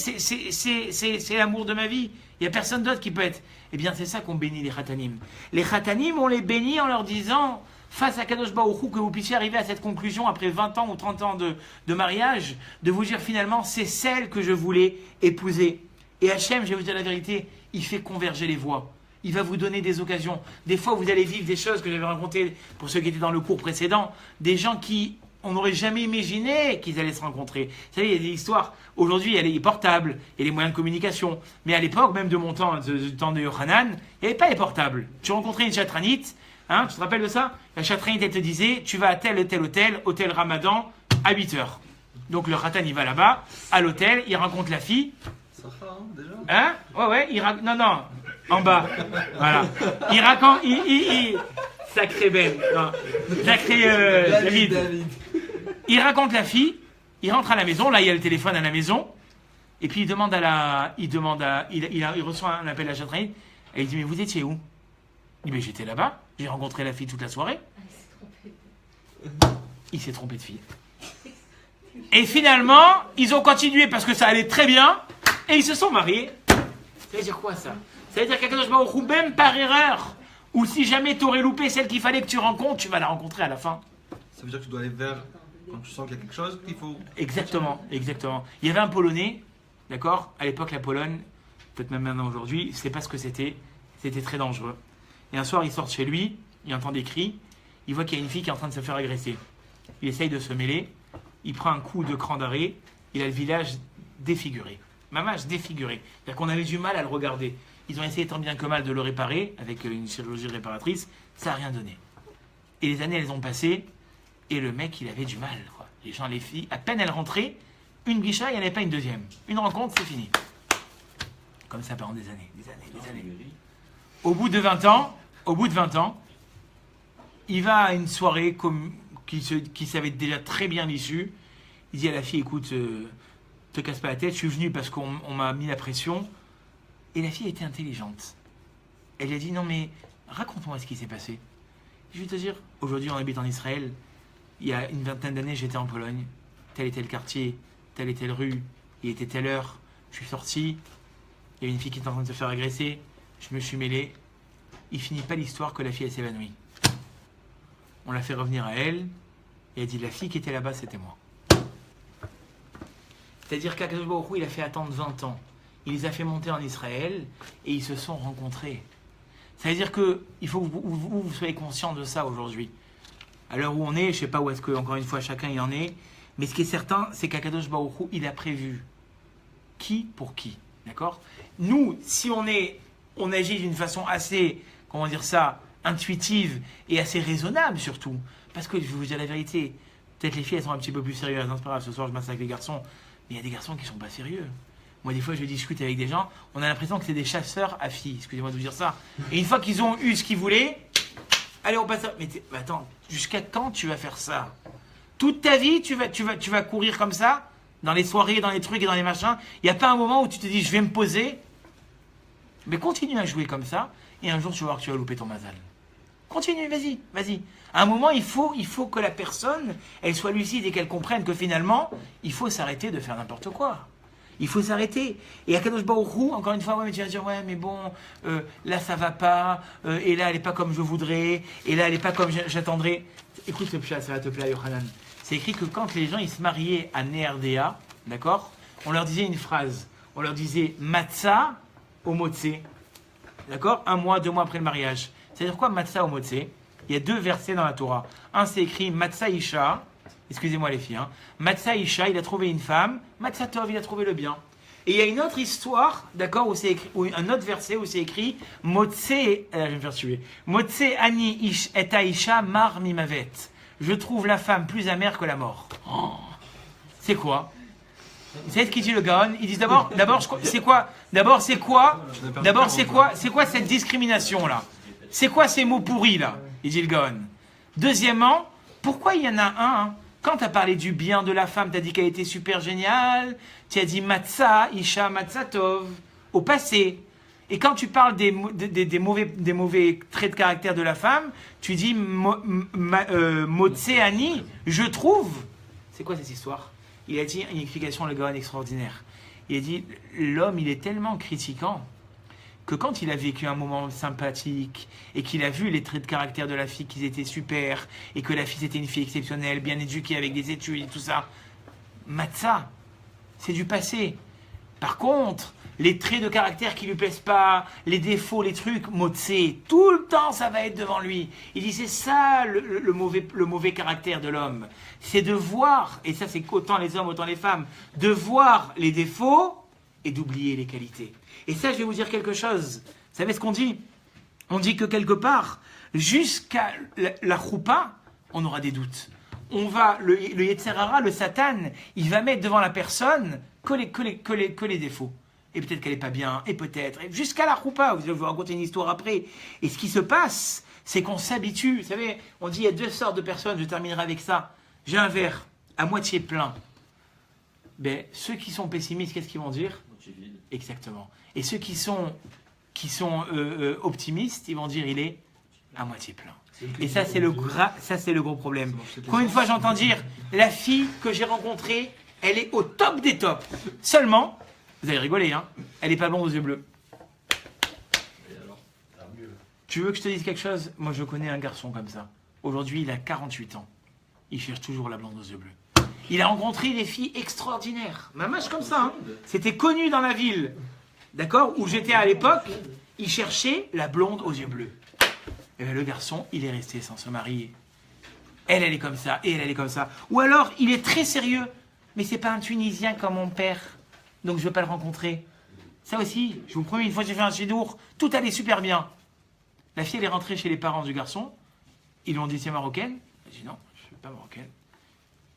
l'amour de ma vie. Il n'y a personne d'autre qui peut être. Eh bien, c'est ça qu'on bénit les Khatanim. Les Khatanim, on les bénit en leur disant, face à Kadosh Baruch Hu, que vous puissiez arriver à cette conclusion après 20 ans ou 30 ans de mariage, de vous dire finalement, c'est celle que je voulais épouser. Et Hachem, je vais vous dire la vérité, il fait converger les voies. Il va vous donner des occasions. Des fois, vous allez vivre des choses que j'avais racontées pour ceux qui étaient dans le cours précédent. Des gens qui, on n'aurait jamais imaginé qu'ils allaient se rencontrer. Vous savez, il y a des histoires. Aujourd'hui, il y a les portables, il y a les moyens de communication. Mais à l'époque, même de mon temps, du temps de Yohanan, il n'y avait pas les portables. Tu rencontrais une chatranite, hein, tu te rappelles de ça? La chatranite, elle te disait, tu vas à tel hôtel, hôtel Ramadan, à 8h. Donc le khatan, il va là-bas, à l'hôtel, il rencontre la fille. Ça va, hein, déjà? Hein? Ouais, non, en bas. Voilà. Il raconte, sacré Ben. Non. Sacré David. Il raconte la fille, il rentre à la maison, là il y a le téléphone à la maison, et puis il reçoit un appel à la chatranite, et il dit, mais vous étiez où? Il dit, mais j'étais là-bas, j'ai rencontré la fille toute la soirée. Il s'est trompé de fille. Et finalement, ils ont continué parce que ça allait très bien, et ils se sont mariés. Ça veut dire quoi ça? Ça veut dire qu'Akadosh Baruch Hu, même par erreur, ou si jamais tu aurais loupé celle qu'il fallait que tu rencontres, tu vas la rencontrer à la fin. Ça veut dire que tu dois aller vers, quand tu sens qu'il y a quelque chose, il faut... Exactement. Il y avait un Polonais, d'accord? À l'époque, la Pologne, peut-être même maintenant aujourd'hui, c'est pas ce que c'était. C'était très dangereux. Et un soir, il sort de chez lui, il entend des cris, il voit qu'il y a une fille qui est en train de se faire agresser. Il essaye de se mêler, il prend un coup de cran d'arrêt, il a le village défiguré. Mamage défiguré. C'est-à-dire qu'on avait du mal à le regarder. Ils ont essayé tant bien que mal de le réparer avec une chirurgie réparatrice, ça n'a rien donné. Et les années, elles ont passé, et le mec, il avait du mal, quoi. Les gens, les filles, à peine elles rentraient, une guicha, il n'y en avait pas une deuxième. Une rencontre, c'est fini. Comme ça pendant des années, des années. Au bout de 20 ans, il va à une soirée qui savait déjà très bien l'issue. Il dit à la fille, écoute, te casse pas la tête, je suis venu parce qu'on m'a mis la pression. Et la fille était intelligente. Elle lui a dit, non mais, raconte-moi ce qui s'est passé. Je vais te dire, aujourd'hui on habite en Israël, il y a une vingtaine d'années j'étais en Pologne, tel était le quartier, telle était la rue, il était telle heure, je suis sorti, il y avait une fille qui était en train de se faire agresser, je me suis mêlé, il finit pas l'histoire que la fille elle s'évanouit. On l'a fait revenir à elle, et elle dit la fille qui était là-bas c'était moi. C'est-à-dire qu'Akadosh Baruch Hu, il a fait attendre 20 ans, il les a fait monter en Israël, et ils se sont rencontrés. Ça veut dire qu'il faut que vous soyez conscient de ça aujourd'hui. À l'heure où on est, je ne sais pas où est-ce que, encore une fois, chacun y en est, mais ce qui est certain, c'est qu'Akadosh Baruch Hu, il a prévu qui pour qui. D'accord? Nous, si on agit d'une façon assez, comment dire ça, intuitive et assez raisonnable surtout, parce que je vais vous dire la vérité, peut-être les filles, elles sont un petit peu plus sérieuses. Non, c'est pas grave, ce soir je masse avec les garçons, mais il y a des garçons qui ne sont pas sérieux. Moi, des fois, je discute avec des gens, on a l'impression que c'est des chasseurs à filles, excusez-moi de vous dire ça. Et une fois qu'ils ont eu ce qu'ils voulaient, allez, on passe à... Mais attends, jusqu'à quand tu vas faire ça? Toute ta vie, tu vas courir comme ça, dans les soirées, dans les trucs et dans les machins. Il n'y a pas un moment où tu te dis, je vais me poser. Mais continue à jouer comme ça, et un jour, tu vas voir que tu vas louper ton mazal. Continue, vas-y. À un moment, il faut que la personne, elle soit lucide et qu'elle comprenne que finalement, il faut s'arrêter de faire n'importe quoi. Il faut s'arrêter. Et Akadosh Baruch Hu, encore une fois, ouais, mais tu vas dire, ouais, mais bon, là, ça va pas, et là, elle n'est pas comme je voudrais, et là, elle n'est pas comme j'attendrais. Écoute ce pshat, ça va te plaire, Yohanan. C'est écrit que quand les gens, ils se mariaient à Néardéa, d'accord, on leur disait une phrase. On leur disait, matzah au motse. D'accord? 1 mois, 2 mois après le mariage. C'est-à-dire quoi, matzah au motse? Il y a 2 versets dans la Torah. Un, c'est écrit, matzah isha. Excusez-moi les filles, hein. Matzah Isha, il a trouvé une femme. Matzah Tov, il a trouvé le bien. Et il y a une autre histoire, d'accord, où c'est écrit, ou un autre verset où c'est écrit Motse, je vais me faire tuer. Motse Ani Ish et Aisha Mar Mimavet. Je trouve la femme plus amère que la mort. Oh. C'est quoi? Vous savez ce qu'il dit le Gaon? Ils disent d'abord, c'est quoi cette discrimination là? C'est quoi ces mots pourris là? Il dit le Gaon. Deuxièmement, pourquoi il y en a un? Quand tu as parlé du bien de la femme, tu as dit qu'elle était super géniale, tu as dit Matzah, Isha, Matzatov, au passé. Et quand tu parles des mauvais traits de caractère de la femme, tu dis Motseani, je trouve. C'est quoi cette histoire? Il a dit une explication, le Gaon extraordinaire. Il a dit, l'homme, il est tellement critiquant que quand il a vécu un moment sympathique et qu'il a vu les traits de caractère de la fille qu'ils étaient super et que la fille c'était une fille exceptionnelle, bien éduquée avec des études et tout ça, matzah, c'est du passé. Par contre, les traits de caractère qui lui plaisent pas, les défauts, les trucs, motse, tout le temps ça va être devant lui. Il dit c'est ça le mauvais caractère de l'homme. C'est de voir, et ça c'est autant les hommes autant les femmes, de voir les défauts et d'oublier les qualités. Et ça, je vais vous dire quelque chose. Vous savez ce qu'on dit? On dit que quelque part, jusqu'à la choupa, on aura des doutes. Le Yetzer Hara, le Satan, il va mettre devant la personne que les défauts. Et peut-être qu'elle n'est pas bien, et peut-être. Jusqu'à la choupa, je vais vous raconter une histoire après. Et ce qui se passe, c'est qu'on s'habitue. Vous savez, on dit il y a 2 sortes de personnes, je terminerai avec ça. J'ai un verre à moitié plein. Ben, ceux qui sont pessimistes, qu'est-ce qu'ils vont dire? Exactement. Et ceux qui sont optimistes, ils vont dire il est à moitié plein. Et ça c'est le gros problème. Quand une fois j'entends dire la fille que j'ai rencontrée, elle est au top des tops. Seulement, vous allez rigoler, hein, elle n'est pas blonde aux yeux bleus. Tu veux que je te dise quelque chose? Moi je connais un garçon comme ça. Aujourd'hui il a 48 ans. Il cherche toujours la blonde aux yeux bleus. Il a rencontré des filles extraordinaires. Mamache comme ça. Hein. C'était connu dans la ville. D'accord? Où j'étais à l'époque. Il cherchait la blonde aux yeux bleus. Et bien le garçon, il est resté sans se marier. Elle est comme ça, et elle est comme ça. Ou alors, il est très sérieux. Mais c'est pas un Tunisien comme mon père. Donc je veux pas le rencontrer. Ça aussi, je vous promets, une fois que j'ai fait un chidour, tout allait super bien. La fille, elle est rentrée chez les parents du garçon. Ils lui ont dit, c'est marocaine. Elle a dit, non, je ne suis pas marocaine.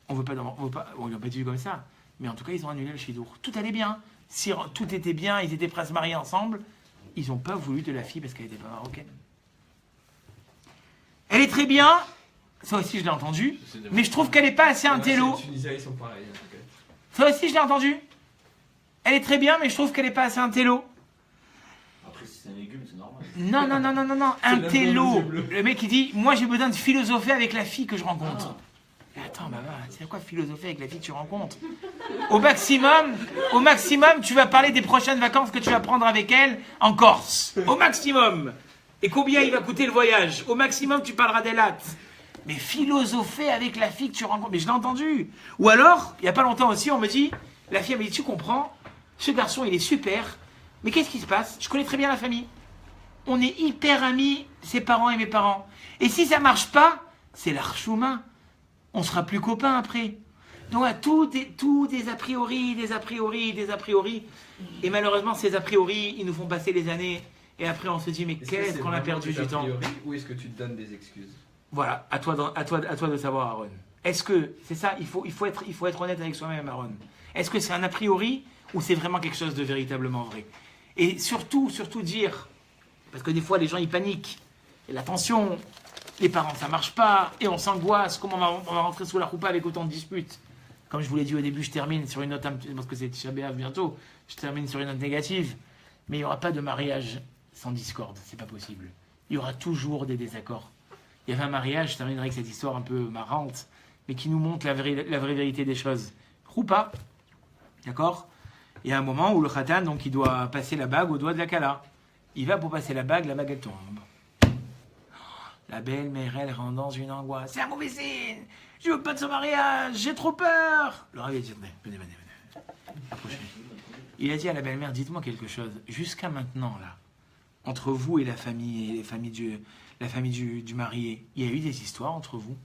On veut pas, ils n'ont pas dit comme ça. Mais en tout cas, ils ont annulé le chidour. Tout allait bien. Si tout était bien, ils étaient prêts à se marier ensemble. Ils n'ont pas voulu de la fille parce qu'elle n'était pas marocaine. Elle est très bien. Ça aussi, je l'ai entendu. Mais je trouve qu'elle n'est pas assez intello. Les Tunisiens, ils sont pareils. En tout cas. Ça aussi, je l'ai entendu. Elle est très bien, mais je trouve qu'elle n'est pas assez intello. Après, si c'est un légume, c'est normal. Non. Intello. Le mec, il dit, moi, j'ai besoin de philosopher avec la fille que je rencontre. Mais attends, c'est quoi philosopher avec la fille que tu rencontres? Au maximum, tu vas parler des prochaines vacances que tu vas prendre avec elle en Corse. Au maximum. Et combien il va coûter le voyage? Au maximum, tu parleras des lattes. Mais philosopher avec la fille que tu rencontres, mais je l'ai entendu. Ou alors, il n'y a pas longtemps aussi, on me dit, la fille m'a dit, tu comprends, ce garçon, il est super, mais qu'est-ce qui se passe? Je connais très bien la famille. On est hyper amis, ses parents et mes parents. Et si ça marche pas, c'est l'archouma. On sera plus copains après. Donc, tout des a priori, des a priori. Et malheureusement, ces a priori, ils nous font passer les années. Et après, on se dit, mais qu'est-ce qu'on a perdu du temps? Ou est-ce que tu te donnes des excuses? Voilà, à toi de savoir, Aaron. Est-ce que, c'est ça, il faut être honnête avec soi-même, Aaron. Est-ce que c'est un a priori ou c'est vraiment quelque chose de véritablement vrai? Et surtout dire, parce que des fois, les gens, ils paniquent. Et la tension, les parents, ça marche pas, et on s'angoisse. Comment on va rentrer sous la roupa avec autant de disputes? Comme je vous l'ai dit au début, je termine sur une note, parce que c'est Tisha B'Av bientôt, je termine sur une note négative. Mais il n'y aura pas de mariage sans discorde, c'est pas possible. Il y aura toujours des désaccords. Il y avait un mariage, je terminerai avec cette histoire un peu marrante, mais qui nous montre la vraie vérité des choses. Roupa, d'accord? Il y a un moment où le khatan, donc, il doit passer la bague au doigt de la kala. Il va pour passer la bague elle tombe. La belle-mère, elle rentre dans une angoisse. C'est un mauvais signe. Je veux pas de ce mariage, j'ai trop peur. Le rabbin a dit, venez. Approchez. Il a dit à la belle-mère, dites-moi quelque chose. Jusqu'à maintenant, là, entre vous et la famille du marié, il y a eu des histoires entre vous?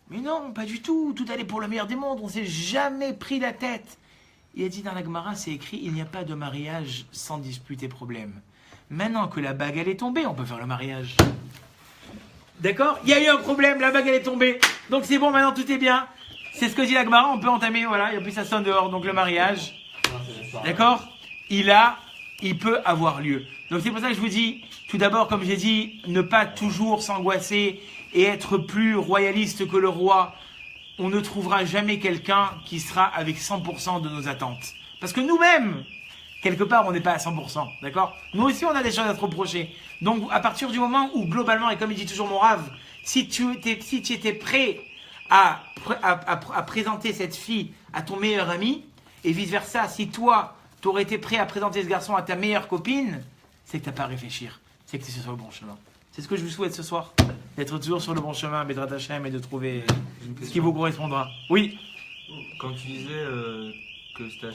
Mais non, pas du tout. Tout allait pour le meilleur des mondes. On s'est jamais pris la tête. Il a dit dans la Gemara, c'est écrit, il n'y a pas de mariage sans dispute et problème. Maintenant que la bague, elle est tombée, on peut faire le mariage. D'accord? Il y a eu un problème, la bague, elle est tombée. Donc c'est bon, maintenant tout est bien. C'est ce que dit la Gemara, on peut entamer, voilà, et puis ça sonne dehors. Donc le mariage, d'accord? Il peut avoir lieu. Donc c'est pour ça que je vous dis, tout d'abord, comme j'ai dit, ne pas toujours s'angoisser et être plus royaliste que le roi. On ne trouvera jamais quelqu'un qui sera avec 100% de nos attentes. Parce que nous-mêmes, quelque part, on n'est pas à 100%, d'accord? Nous aussi, on a des choses à se reprocher. Donc, à partir du moment où, globalement, et comme il dit toujours mon rave, si tu étais prêt à présenter cette fille à ton meilleur ami, et vice-versa, si toi, tu aurais été prêt à présenter ce garçon à ta meilleure copine, c'est que tu n'as pas à réfléchir. C'est que tu es sur le bon chemin. C'est ce que je vous souhaite ce soir. D'être toujours sur le bon chemin, Bédrat Hashem, et de trouver ce qui vous correspondra. Oui. Quand tu disais que c'était